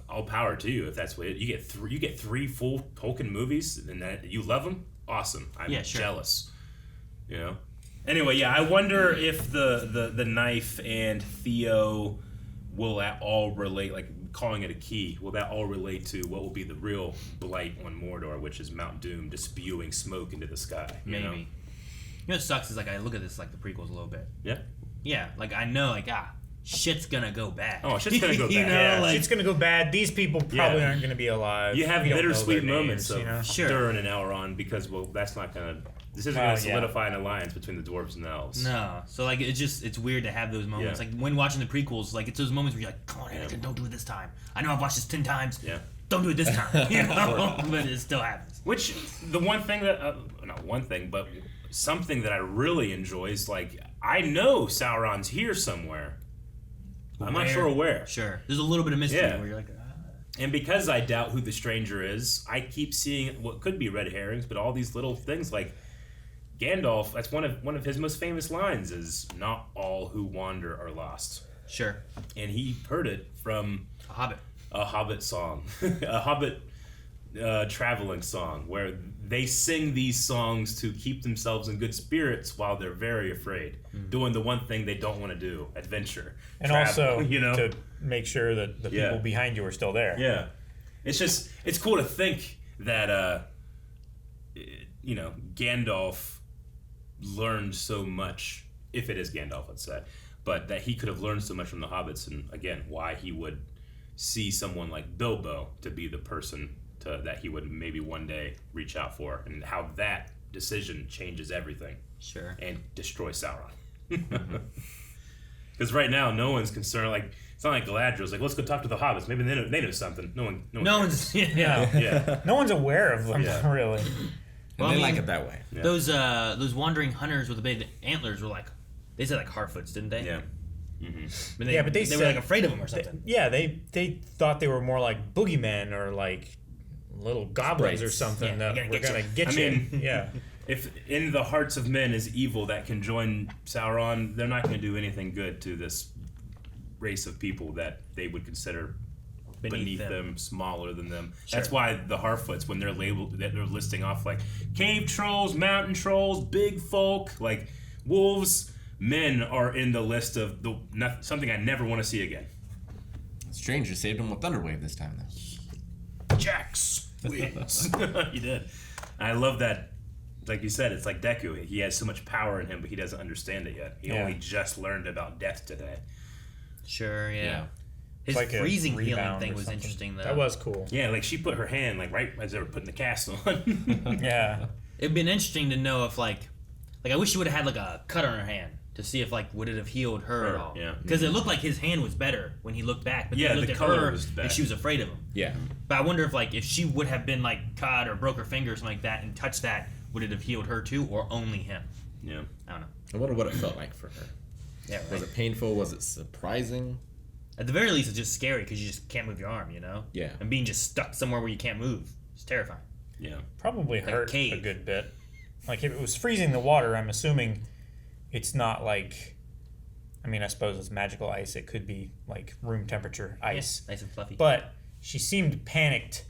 A: All power to you if that's what you get 3 full Tolkien movies and that you love them. Awesome. I'm jealous. You know. Anyway, I wonder if the knife and Theo will at all relate, like calling it a key. Will that all relate to what will be the real blight on Mordor, which is Mount Doom just spewing smoke into the sky?
L: Maybe. You know what sucks is like I look at this like the prequels a little bit.
A: Yeah.
L: Yeah, like I know like shit's gonna go bad.
A: Oh, shit's gonna go bad.
C: You know, like, shit's gonna go bad. These people probably aren't gonna be alive.
A: You have bittersweet moments
C: names,
A: of Durin and Elrond because that's not gonna. This isn't gonna solidify an alliance between the dwarves and the elves.
L: No, so like it's weird to have those moments. Like when watching the prequels, like it's those moments where you're like, come on, Anakin, don't do it this time. I know I've watched this 10 times.
A: Yeah.
L: Don't do it this time. You know, but it still happens.
A: Which the one thing that not one thing, but something that I really enjoy is like I know Sauron's here somewhere. I'm not sure where.
L: Sure. There's a little bit of mystery where you're like,
A: And because I doubt who the stranger is, I keep seeing what could be red herrings, but all these little things like Gandalf. That's one of his most famous lines is "Not all who wander are lost."
L: Sure.
A: And he heard it from
L: a
A: Hobbit song, a Hobbit traveling song, where they sing these songs to keep themselves in good spirits while they're very afraid, doing the one thing they don't want to do, adventure.
C: And travel, also, to make sure that the people behind you are still there.
A: Yeah. It's cool to think that, Gandalf learned so much, if it is Gandalf, let's say, but that he could have learned so much from the hobbits, and again, why he would see someone like Bilbo to be the person that he would maybe one day reach out for, and how that decision changes everything.
L: Sure.
A: And destroys Sauron. Because right now, no one's concerned. Like, it's not like Galadriel's like, let's go talk to the hobbits. Maybe they know something. No one's
C: no one's aware of them, really.
B: Well, they like it that way.
L: Yeah. Those wandering hunters with the big antlers were like, they said like Harfoots, didn't they?
A: Yeah.
L: Mm-hmm. But they were like afraid of them or something.
C: They thought they were more like boogeymen or like little goblins or something that were gonna get you.
A: I mean, if in the hearts of men is evil that can join Sauron, they're not going to do anything good to this race of people that they would consider beneath them, smaller than them.
L: Sure.
A: That's why the Harfoots, when they're labeled, they're listing off like cave trolls, mountain trolls, big folk, like wolves. Men are in the list of something I never want to see again.
B: Stranger saved him with Thunderwave this time, though.
A: Jax wins. He did. I love that. Like you said, it's like Deku. He has so much power in him, but he doesn't understand it yet. He only just learned about death today.
L: Sure, yeah. His like freezing healing thing was interesting, though.
C: That was cool.
A: Yeah, like she put her hand like right as they were putting the cast on.
C: Yeah.
L: It'd been interesting to know if like I wish she would have had like a cut on her hand to see if like would it have healed her at all.
A: Yeah.
L: Because it looked like his hand was better when he looked back, but
A: then
L: he looked
A: the
L: at
A: color
L: her
A: was bad.
L: and she was afraid of him.
B: Yeah.
L: But I wonder if like if she would have been like cut or broke her finger or something like that and touched that, would it have healed her too or only him?
A: Yeah.
L: I don't know.
B: I wonder what it felt like for her.
L: Yeah. Right.
B: Was it painful? Was it surprising?
L: At the very least, it's just scary because you just can't move your arm, you know?
B: Yeah.
L: And being just stuck somewhere where you can't move. It's terrifying.
A: Yeah.
C: Probably hurt a good bit. Like if it was freezing the water, I'm assuming it's not like, I mean, I suppose it's magical ice. It could be like room temperature ice.
L: Yeah, nice and fluffy.
C: But she seemed panicked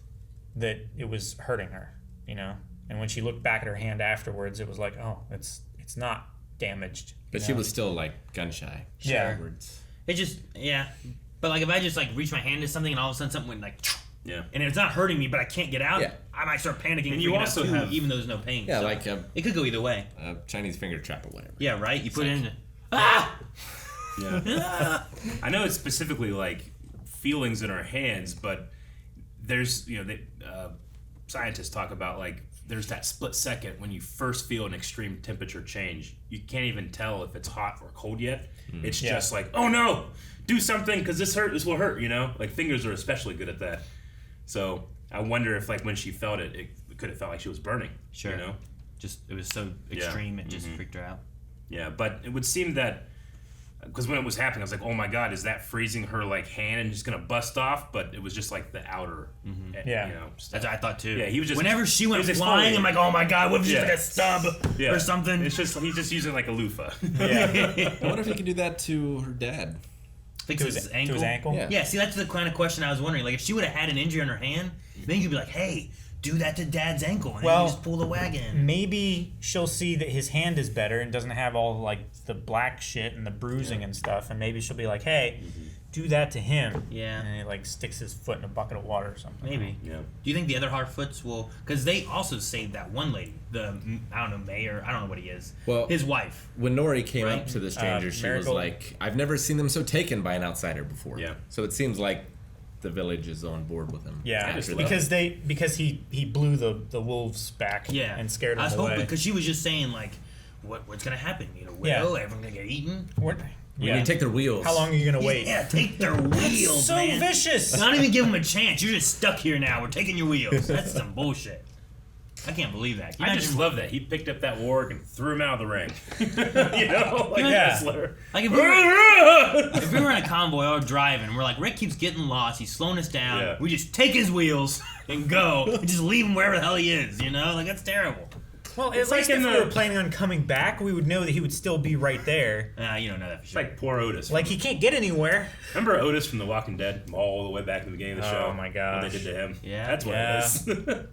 C: that it was hurting her, you know. And when she looked back at her hand afterwards, it was like, oh, it's not damaged.
B: But she was still like gun shy.
C: Yeah.
B: Afterwards.
L: It just But like if I just like reach my hand to something and all of a sudden something went like
A: yeah,
L: and it's not hurting me, but I can't get out. Yeah. I might start panicking.
A: And you also have,
L: even though there's no pain.
B: Yeah,
L: so
B: like
L: it could go either way.
B: A Chinese finger trap or whatever.
L: Yeah, right. You
B: It's
L: put
B: like,
L: it in. Ah.
A: Yeah. I know it's specifically like feelings in our hands, but there's scientists talk about like there's that split second when you first feel an extreme temperature change. You can't even tell if it's hot or cold yet. It's just like, oh no, do something because this will hurt. You know, like fingers are especially good at that. So I wonder if like when she felt it, it could have felt like she was burning.
L: Sure.
A: You know,
L: just it was so extreme, it just freaked her out.
A: Yeah, but it would seem that. Because when it was happening, I was like, "Oh my God, is that freezing her like hand and just gonna bust off?" But it was just like the outer, stuff.
L: That's what I thought too.
A: Yeah, he was just.
L: Whenever she went flying, I'm like, "Oh my God, what if she's like a stub or something?"
A: It's just he's just using like a loofah.
B: I wonder if he could do that to her dad.
L: Fix his ankle.
C: To his ankle.
L: Yeah. See, that's the kind of question I was wondering. Like, if she would have had an injury on her hand, then you'd be like, "Hey, do that to Dad's ankle," and then you just pull the wagon.
C: Maybe she'll see that his hand is better and doesn't have all like the black shit and the bruising and stuff, and maybe she'll be like, "Hey, do that to him."
L: Yeah.
C: And he like sticks his foot in a bucket of water or something.
L: Maybe.
A: Yeah.
L: Do you think the other Harfoots will? Because they also saved that one lady, mayor. I don't know what he is.
B: Well,
L: his wife.
B: When Nori came up to the stranger, she was
C: Miracle.
B: like, "I've never seen them so taken by an outsider before."
A: Yeah.
B: So it seems like the village is on board with him.
C: Yeah,
B: after
C: because
B: that.
C: because he blew the wolves back. And scared them
L: I was
C: away.
L: hoping because she was just saying like, what's gonna happen? You know, everyone's gonna get eaten.
B: You need to take their wheels.
C: How long are you gonna wait?
L: Yeah, take their wheels.
C: so
L: man.
C: vicious.
L: Not even give them a chance. You're just stuck here now. We're taking your wheels. That's some bullshit. I can't believe that.
A: I just love that he picked up that warg and threw him out of the ring. You know, like a wrestler.
L: Like if we were in a convoy or driving, we're like, Rick keeps getting lost. He's slowing us down.
A: Yeah.
L: We just take his wheels and go. And just leave him wherever the hell he is. You know, like that's terrible.
C: Well, at least if we were planning on coming back, we would know that he would still be right there.
L: You don't know that for sure.
A: It's like poor Otis.
C: Like he can't get anywhere.
A: Remember Otis from The Walking Dead, all the way back in the beginning of the show?
C: Oh my gosh.
A: What they did to him.
L: Yeah.
A: That's what it is.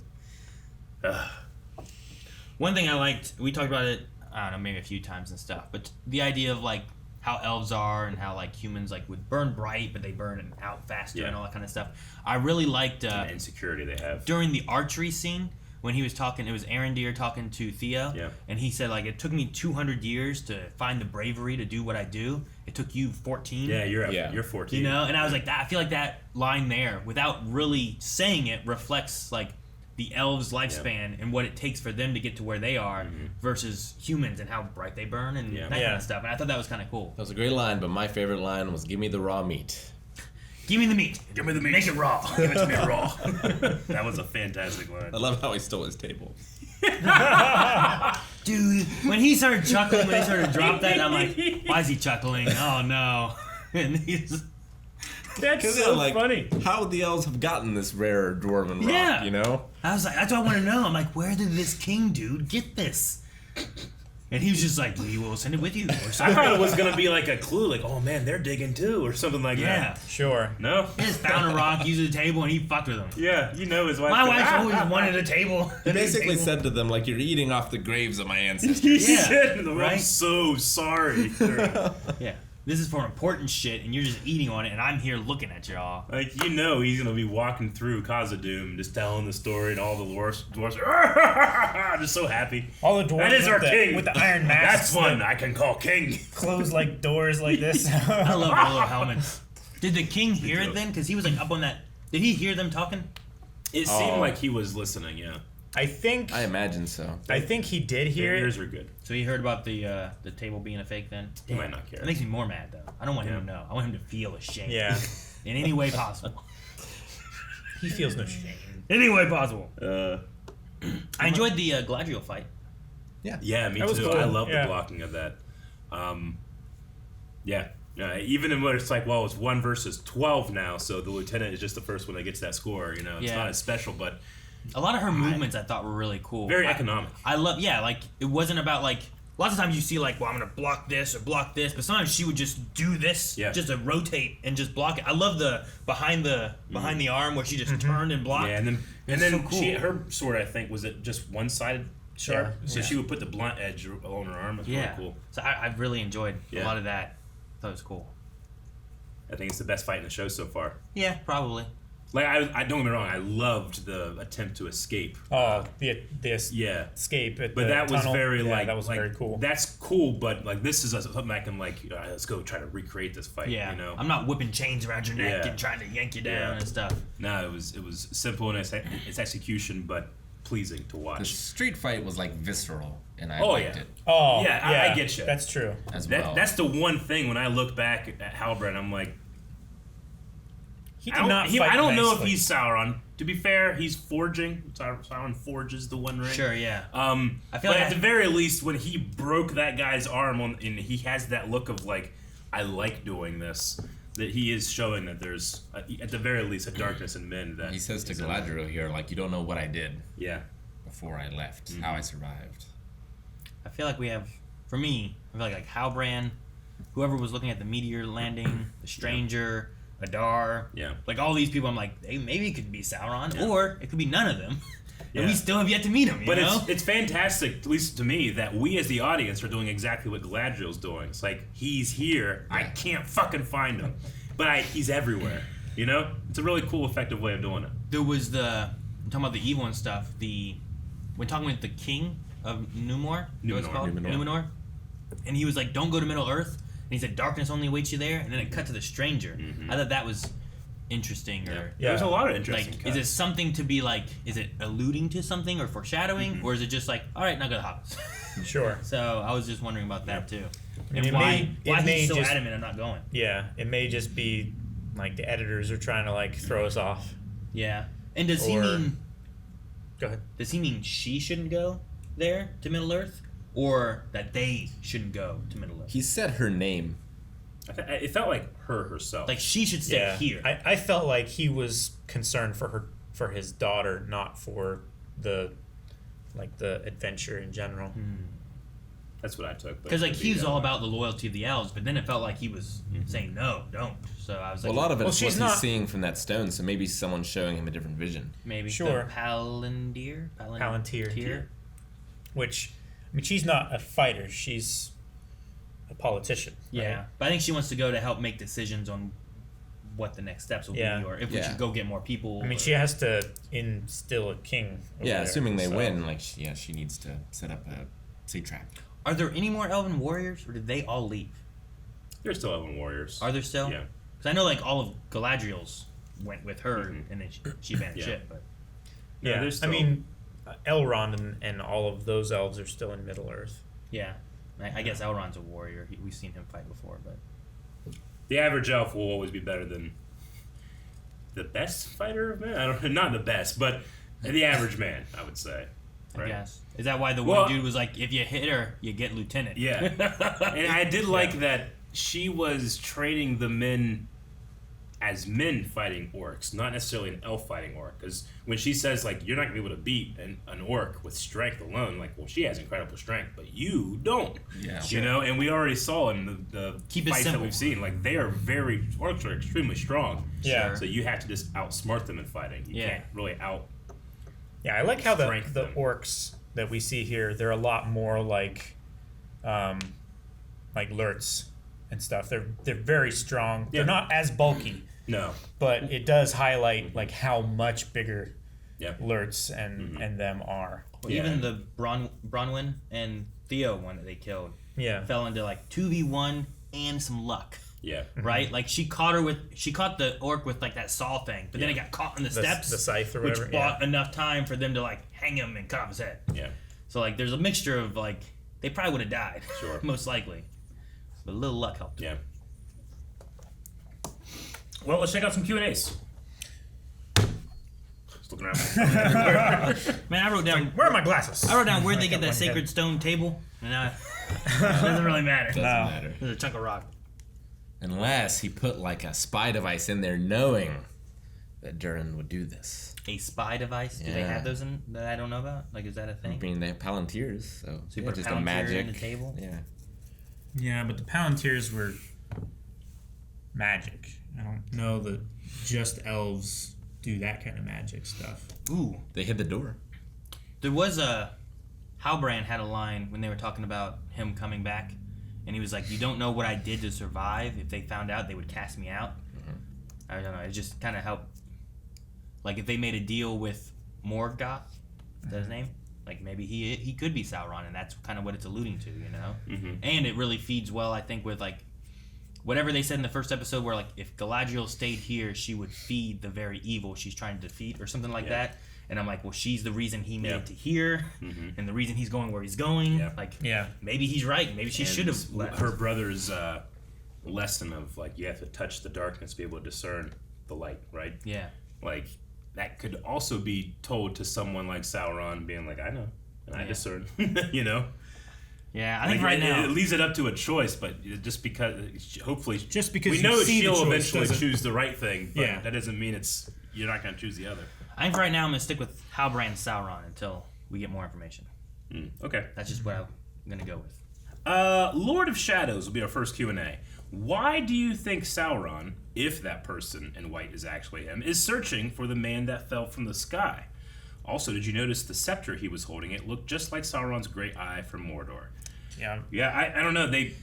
L: One thing I liked, we talked about it, I don't know, maybe a few times and stuff, but the idea of like how elves are and how like humans like would burn bright, but they burn out faster and all that kind of stuff. I really liked
A: the insecurity they have
L: during the archery scene when he was talking. It was Arondir talking to Theo, and he said like it took me 200 years to find the bravery to do what I do. It took you 14.
A: Yeah, you're 14.
L: You know, and I was like, I feel like that line there, without really saying it, reflects like the elves' lifespan and what it takes for them to get to where they are versus humans and how bright they burn and that kind of stuff. And I thought that was kind of cool.
B: That was a great line, but my favorite line was, "Give me the raw meat."
L: Give me the meat.
A: Give me the meat.
L: Make it raw.
A: Give it to me raw. That was a fantastic line.
B: I love how he stole his table.
L: Dude, when he started chuckling, when he started to drop that, I'm like, why is he chuckling? Oh no. And he's...
A: That's so funny.
B: How would the elves have gotten this rare dwarven rock, you know?
L: I was like, that's what I want to know. I'm like, where did this king dude get this? And he was just like, we will send it with you. Or something.
A: I thought it was going to be like a clue, like, oh man, they're digging too, or something like that.
L: Yeah.
C: Sure.
A: No?
L: He just found a rock, used the table, and he fucked with him.
A: Yeah, you know his wife.
L: My wife's always wanted a table.
B: He basically said to them, like, you're eating off the graves of my ancestors.
A: He said, I'm
L: right?
A: so sorry.
L: Yeah. This is for important shit, and you're just eating on it, and I'm here looking at y'all.
A: Like, you know he's going to be walking through Khazad-dûm, just telling the story, and all the dwarves are just so happy.
C: All the dwarves
A: that is our king.
C: With the iron masks.
A: That's one I can call king.
C: Close like doors like this.
L: I love the little helmets. Did the king hear it then? Because he was like up on that. Did he hear them talking?
A: It seemed like he was listening, yeah.
B: I imagine so.
C: I think he did hear
A: Their
C: it.
A: ears are good.
L: So he heard about the table being a fake then?
A: He might not care.
L: That makes me more mad, though. I don't want him to know. I want him to feel ashamed.
C: Yeah.
L: In any way possible.
C: He feels no shame.
L: Any way possible. I enjoyed the Galadriel fight.
A: Yeah, me too.
C: Cool.
A: I love the blocking of that. Even in what it's like, well, it's 1 versus 12 now, so the lieutenant is just the first one that gets that score. You know, it's not as special, but
L: a lot of her movements I thought were really cool.
A: Very economic.
L: I love, like it wasn't about like lots of times you see like, well, I'm gonna block this or block this, but sometimes she would just do this, just to rotate and just block it. I love the behind the arm where she just turned and blocked.
A: Yeah, and then
L: so cool.
A: her sword, I think, was it just one-sided sharp?
L: Yeah.
A: So she would put the blunt edge along her arm. That's really cool.
L: So I really enjoyed a lot of that. I thought it was cool.
A: I think it's the best fight in the show so far.
L: Yeah, probably.
A: Like I don't get me wrong, I loved the attempt to escape.
C: The escape at
A: but
C: the
A: that was
C: tunnel.
A: very
C: that was very cool.
A: That's cool, but like this is something I can like. All right, let's go try to recreate this fight.
L: Yeah,
A: you know,
L: I'm not whipping chains around your neck and trying to yank you down and stuff.
A: No, it was simple in its execution, but pleasing to watch.
B: The street fight was like visceral, and I
A: liked
B: it.
A: I get you.
C: That's true.
B: As well.
A: That's the one thing when I look back at Halbrand, I'm like, I don't know if he's Sauron. To be fair, he's forging. Sauron forges the One Ring.
L: Sure, yeah.
A: I feel like at the very least, when he broke that guy's arm, and he has that look of like, I like doing this. That he is showing that there's, at the very least, a darkness in men. That
B: he says to Galadriel here, like, you don't know what I did.
A: Yeah.
B: Before I left, how I survived.
L: I feel like we have, for me, I feel like Halbrand, whoever was looking at the meteor landing, the Stranger. Adar, like all these people, I'm like, hey, maybe it could be Sauron, or it could be none of them, and we still have yet to meet him. You know?
A: It's fantastic, at least to me, that we as the audience are doing exactly what Galadriel's doing. It's like he's here, I can't fucking find him, but he's everywhere. You know, it's a really cool, effective way of doing it.
L: There was I'm talking about the evil and stuff. When talking with the king of Numenor, and he was like, "Don't go to Middle Earth." And he said, "Darkness only awaits you there," and then it cut to the Stranger. I thought that was interesting.
A: There's a lot of interesting.
L: Like, is it something to be like? Is it alluding to something or foreshadowing, or is it just like, all right, now go to the hobbits?
C: Sure.
L: So I was just wondering about that too, and
C: it
L: why he's so
C: just,
L: adamant on not going.
C: Yeah, it may just be like the editors are trying to like throw us off.
L: Yeah, and does he mean?
C: Go ahead.
L: Does he mean she shouldn't go there to Middle Earth? Or that they shouldn't go to Middle Earth.
B: He said her name.
A: It felt like herself.
L: Like she should stay here.
C: I felt like he was concerned for his daughter, not for the adventure in general.
A: That's what I took.
L: Because like he was all about the loyalty of the elves, but then it felt like he was saying no, don't. So I was like,
B: a lot of it is what he's seeing from that stone. So maybe someone's showing him a different vision.
L: Maybe
C: sure.
L: Palantir.
C: Which. I mean, she's not a fighter. She's a politician. Right?
L: Yeah, but I think she wants to go to help make decisions on what the next steps will be, or if we should go get more people.
C: I mean, she has to instill a king.
B: Assuming they win, like, she needs to set up a seed trap.
L: Are there any more elven warriors, or did they all leave?
A: There's still elven warriors.
L: Are there still?
A: Yeah.
L: Because I know, like, all of Galadriel's went with her, and then she vanished shit. But
C: yeah, I mean. Elrond and all of those elves are still in Middle Earth.
L: Yeah, I guess Elrond's a warrior. We've seen him fight before, but
A: the average elf will always be better than the best fighter of men. I don't, not the best, but the average man, I would say. Right?
L: I guess. Is that why the one dude was like, if you hit her, you get lieutenant?
A: Yeah, and I did like that she was training the men as men fighting orcs, not necessarily an elf fighting orc. Because when she says, like, you're not going to be able to beat an orc with strength alone, like, well, she has incredible strength, but you don't.
B: Yeah.
A: You know, and we already saw in the fights that we've seen, like, they are orcs are extremely strong.
C: Yeah.
A: So you have to just outsmart them in fighting. You can't really out.
C: Yeah, I like how the orcs that we see here, they're a lot more like lurts and stuff. They're very strong. Yeah. They're not as bulky.
A: No.
C: But it does highlight like how much bigger lurts and them are.
L: Well, even the Bronwyn and Theo one that they killed fell into like 2v1 and some luck.
A: Yeah.
L: Right? Like she caught the orc with like that saw thing, but then it got caught in the steps.
C: The scythe or whatever.
L: Which bought enough time for them to like hang him and cut off his head.
A: Yeah.
L: So like there's a mixture of like they probably would have died.
A: Sure.
L: Most likely. But a little luck helped.
A: Yeah. Well, let's check out some Q&As. Just looking around.
L: Man, I wrote down.
C: Where are my glasses?
L: I wrote down where'd they get that sacred stone table. And it doesn't really matter.
B: Doesn't matter.
L: There's a chunk of rock.
B: Unless he put like a spy device in there knowing that Durin would do this.
L: A spy device? Do they
B: Yeah.
L: have those in that I don't know about? Like, is that a thing?
B: I mean, they have Palantirs, so
L: So you
B: yeah,
L: put
B: just
L: Palantir
B: a magic
L: in the table?
B: Yeah.
C: Yeah, but the Palantirs were magic. I don't know that just elves do that kind of magic stuff.
L: Ooh.
B: They hid the door.
L: There was a... Halbrand had a line when they were talking about him coming back, and he was like, "You don't know what I did to survive. If they found out, they would cast me out." I don't know. It just kind of helped. Like, if they made a deal with Morgoth, is that his name? Like, maybe he could be Sauron, and that's kind of what it's alluding to, you know? And it really feeds well, I think, with, like, whatever they said in the first episode where, like, if Galadriel stayed here, she would feed the very evil she's trying to defeat or something like that. And I'm like, well, she's the reason he made it to here, and the reason he's going where he's going. Like, maybe he's right. Maybe she should have left.
A: Her brother's lesson of, like, you have to touch the darkness to be able to discern the light, right?
L: Yeah.
A: Like, that could also be told to someone like Sauron, being like, I know, and I discern, you know?
L: Yeah, I think right now...
A: It leaves it up to a choice, but just because, hopefully...
C: Just because
A: we know she'll eventually
C: doesn't...
A: choose the right thing, but that doesn't mean you're not going to choose the other.
L: I think right now I'm going to stick with Halbrand and Sauron until we get more information.
A: Okay.
L: That's just what I'm going to go with.
A: Lord of Shadows will be our first Q&A. Why do you think Sauron, if that person in white is actually him, is searching for the man that fell from the sky? Also, did you notice the scepter he was holding? It looked just like Sauron's great eye from Mordor. Yeah, I don't know. It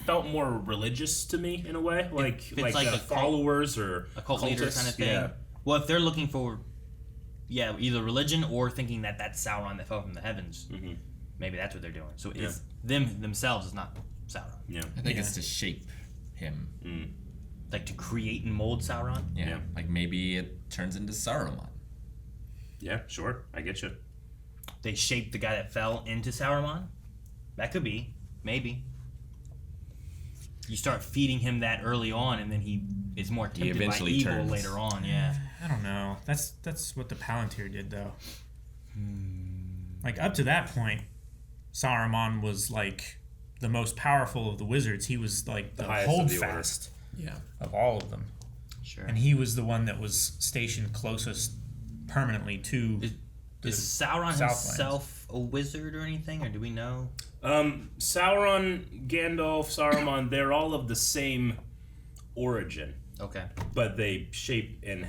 A: felt more religious to me in a way, like the followers or
L: a cult leader kind of thing. Yeah. Well, if they're looking for, either religion or thinking that that's Sauron that fell from the heavens, maybe that's what they're doing. So it's themselves is not Sauron.
B: Yeah, I think it's to shape him,
L: like to create and mold Sauron.
B: Yeah, like maybe it turns into Saruman.
A: Yeah, sure, I get you.
L: They shaped the guy that fell into Sauron. That could be, maybe. You start feeding him that early on, and then he is more tempted by evil later on. Yeah,
C: I don't know. That's what the Palantir did, though. Like up to that point, Saruman was like the most powerful of the wizards. He was like the holdfast of all of them.
L: Sure.
C: And he was the one that was stationed closest permanently to
L: is Sauron himself a wizard or anything, or do we know?
A: Sauron, Gandalf, Saruman, they're all of the same origin.
L: Okay.
A: But they shape and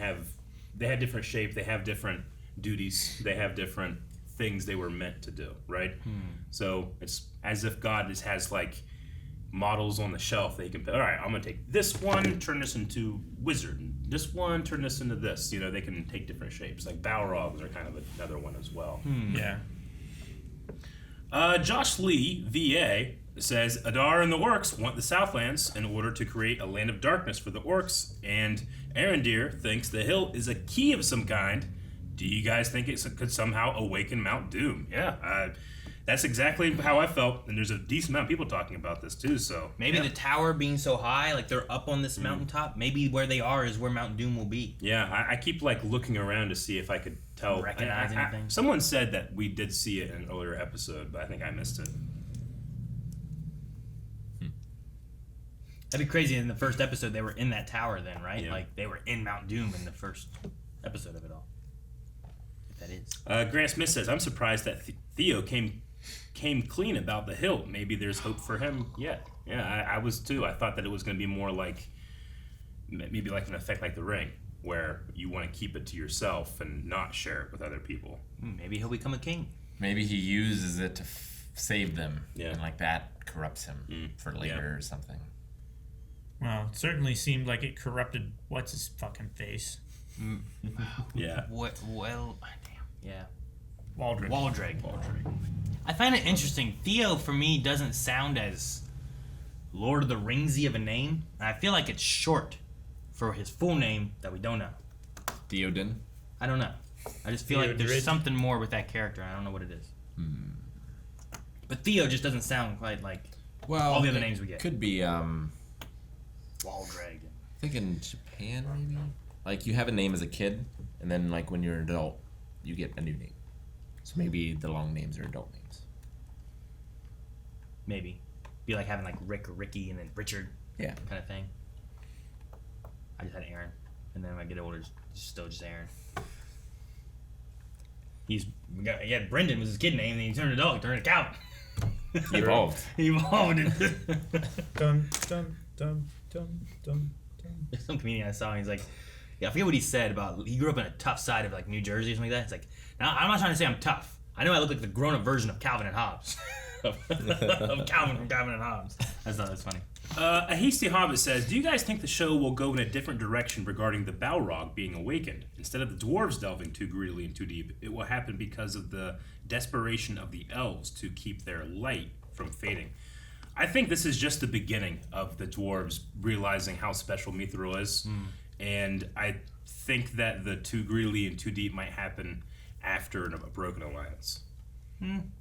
A: they have different shape, they have different duties, they have different things they were meant to do, right? So it's as if God has like models on the shelf that he can, all right, I'm going to take this one, turn this into wizard, and this one, turn this into this. You know, they can take different shapes. Like Balrogs are kind of another one as well.
C: Yeah.
A: Josh Lee, VA, says, Adar and the Orcs want the Southlands in order to create a land of darkness for the Orcs, and Arondir thinks the hill is a key of some kind. Do you guys think it could somehow awaken Mount Doom? Yeah, that's exactly how I felt, and there's a decent amount of people talking about this too, so...
L: Maybe the tower being so high, like they're up on this mountaintop, maybe where they are is where Mount Doom will be.
A: Yeah, I keep like looking around to see if I could tell.
L: Recognize anything?
A: Someone said that we did see it in an earlier episode, but I think I missed it.
L: That'd be crazy. In the first episode, they were in that tower then, right? Yeah. Like, they were in Mount Doom in the first episode of it all. If that is.
A: Grant Smith says, I'm surprised that Theo came clean about the hill. Maybe there's hope for him yet. Yeah, I was too. I thought that it was going to be more like, maybe like an effect like The Ring, where you want to keep it to yourself and not share it with other people.
L: Maybe he'll become a king.
B: Maybe he uses it to save them. Yeah. And like that corrupts him for later or something.
C: Well, it certainly seemed like it corrupted what's his fucking face.
A: Yeah.
L: Well, damn. Yeah.
C: Waldreg.
L: I find it interesting. Theo, for me, doesn't sound as Lord of the Ringsy of a name. I feel like it's short for his full name that we don't know.
B: Theoden?
L: I don't know. I just feel like there's something more with that character. I don't know what it is. But Theo just doesn't sound quite like all the other names we get.
B: Could be,
L: Waldreg.
B: I think in Japan, maybe? Like, you have a name as a kid, and then, like, when you're an adult, you get a new name. So maybe the long names are adult names.
L: Maybe. Be like having, like, Rick or Ricky and then Richard.
B: Yeah.
L: Kind of thing. I just had Aaron. and then when I get older, it's still just Aaron. Brendan was his kid name, and then he turned a dog, turned a cow.
B: He evolved.
L: He evolved.
C: Dum dum dum dum dum.
L: There's some comedian I saw, and he's like, I forget what he said about, he grew up in a tough side of like New Jersey or something like that. It's like, now I'm not trying to say I'm tough. I know I look like the grown-up version of Calvin and Hobbes. of Calvin from Calvin and Hobbes. I thought that's funny.
A: A hasty hobbit says, do you guys think the show will go in a different direction regarding the Balrog being awakened? Instead of the dwarves delving too greedily and too deep, it will happen because of the desperation of the elves to keep their light from fading. I think this is just the beginning of the dwarves realizing how special Mithril is, and I think that the too greedily and too deep might happen after a broken alliance.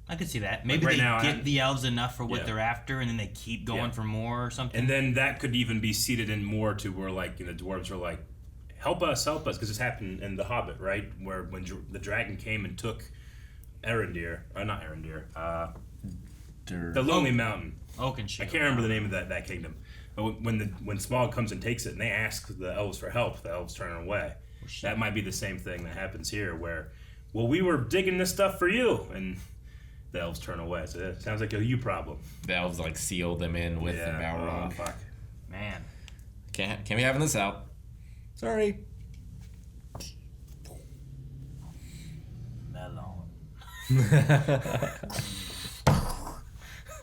L: I could see that. Maybe they get the elves enough for what they're after, and then they keep going for more or something.
A: And then that could even be seeded in more to where, like, dwarves are like, help us, because this happened in The Hobbit, right? Where when the dragon came and took Arondir, not Arondir, the Lonely Mountain.
L: Oakenshield.
A: I can't remember the name of that kingdom. But when Smaug comes and takes it, and they ask the elves for help, the elves turn away. That might be the same thing that happens here, where, well, we were digging this stuff for you, and the elves turn away. So it sounds like a you problem.
B: The elves like seal them in with the Balrog.
A: Fuck.
L: Man,
B: can't be having this out. Sorry.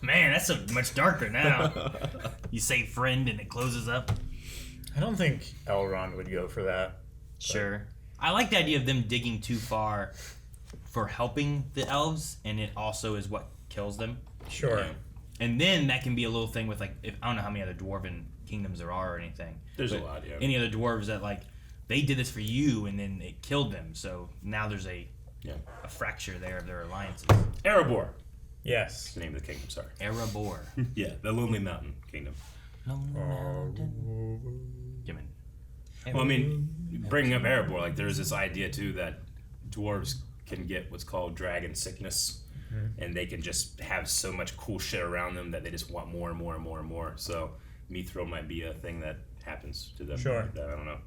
L: Man, that's so much darker now. You say friend and it closes up.
C: I don't think Elrond would go for that.
L: Sure. I like the idea of them digging too far for helping the elves, and it also is what kills them.
C: Sure.
L: Yeah. And then that can be a little thing with, like, I don't know how many other dwarven kingdoms there are or anything.
A: There's a lot, yeah.
L: Any other dwarves that, like, they did this for you and then it killed them, so now there's a fracture there of their alliances.
A: Erebor.
C: Yes.
A: That's the name of the kingdom, sorry.
L: Erebor.
A: Yeah, the Lonely Mountain Kingdom.
L: Lonely Mountain. Kemen.
A: Well, I mean, bringing up Erebor, like, there's this idea, too, that dwarves can get what's called dragon sickness, and they can just have so much cool shit around them that they just want more and more and more and more. So Mithril might be a thing that happens to them.
C: Sure.
A: Like that. I don't know.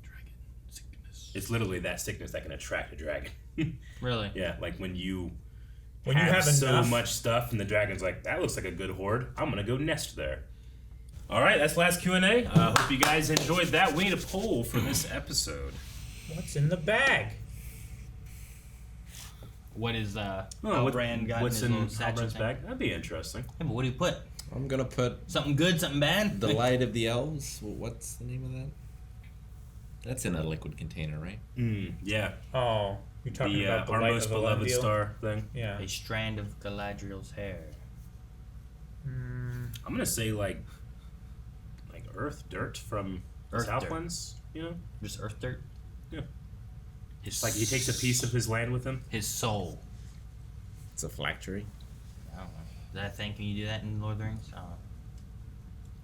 A: Dragon sickness. It's literally that sickness that can attract a dragon.
L: Really?
A: Yeah, like when you
C: have
A: so
C: enough
A: much stuff, and the dragon's like, that looks like a good hoard. I'm gonna go nest there. All right, that's the last Q&A. Hope you guys enjoyed that. We need a poll for this episode.
C: What's in the bag?
L: What is Halbrand got
A: what's
L: in
A: in
L: his little
A: Halbrand's bag? That'd be interesting.
L: Yeah, but what do you put?
B: I'm gonna put
L: something good, something bad.
B: The Light of the Elves. What's the name of that? That's in a liquid container, right?
A: Yeah.
C: Oh, you're talking about the
A: our
C: Light
A: most
C: of the
A: beloved
C: Elendil?
A: star thing.
C: Yeah.
L: A strand of Galadriel's hair.
A: I'm gonna say like earth dirt from the Southlands. You know,
L: just earth dirt.
A: Yeah. It's like he takes a piece of his land with him.
L: His soul.
B: It's a phylactery.
L: I don't know. Is that a thing? Can you do that in Lord of the Rings? I don't know.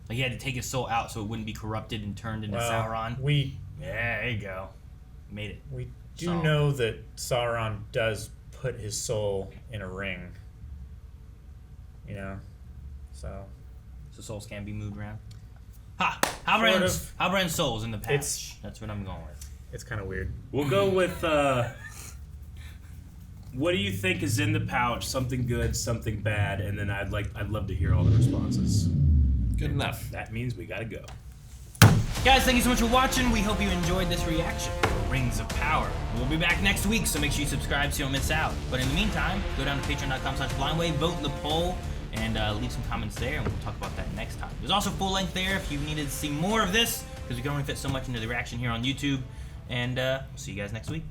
L: Like he had to take his soul out so it wouldn't be corrupted and turned into Sauron. Yeah, there you go. Made it.
C: We do know that Sauron does put his soul in a ring. You know, so
L: souls can be moved around. Ha! Halbrand's soul's in the patch. That's what I'm going with.
C: It's kind of weird.
A: We'll go with what do you think is in the pouch? Something good, something bad, and then I'd love to hear all the responses.
B: Good enough.
A: That means we gotta go.
L: Guys, thank you so much for watching. We hope you enjoyed this reaction. Rings of Power. We'll be back next week, so make sure you subscribe so you don't miss out. But in the meantime, go down to patreon.com/blindway, vote in the poll, and leave some comments there, and we'll talk about that next time. There's also full length there if you needed to see more of this, because we can only fit so much into the reaction here on YouTube. And we'll see you guys next week.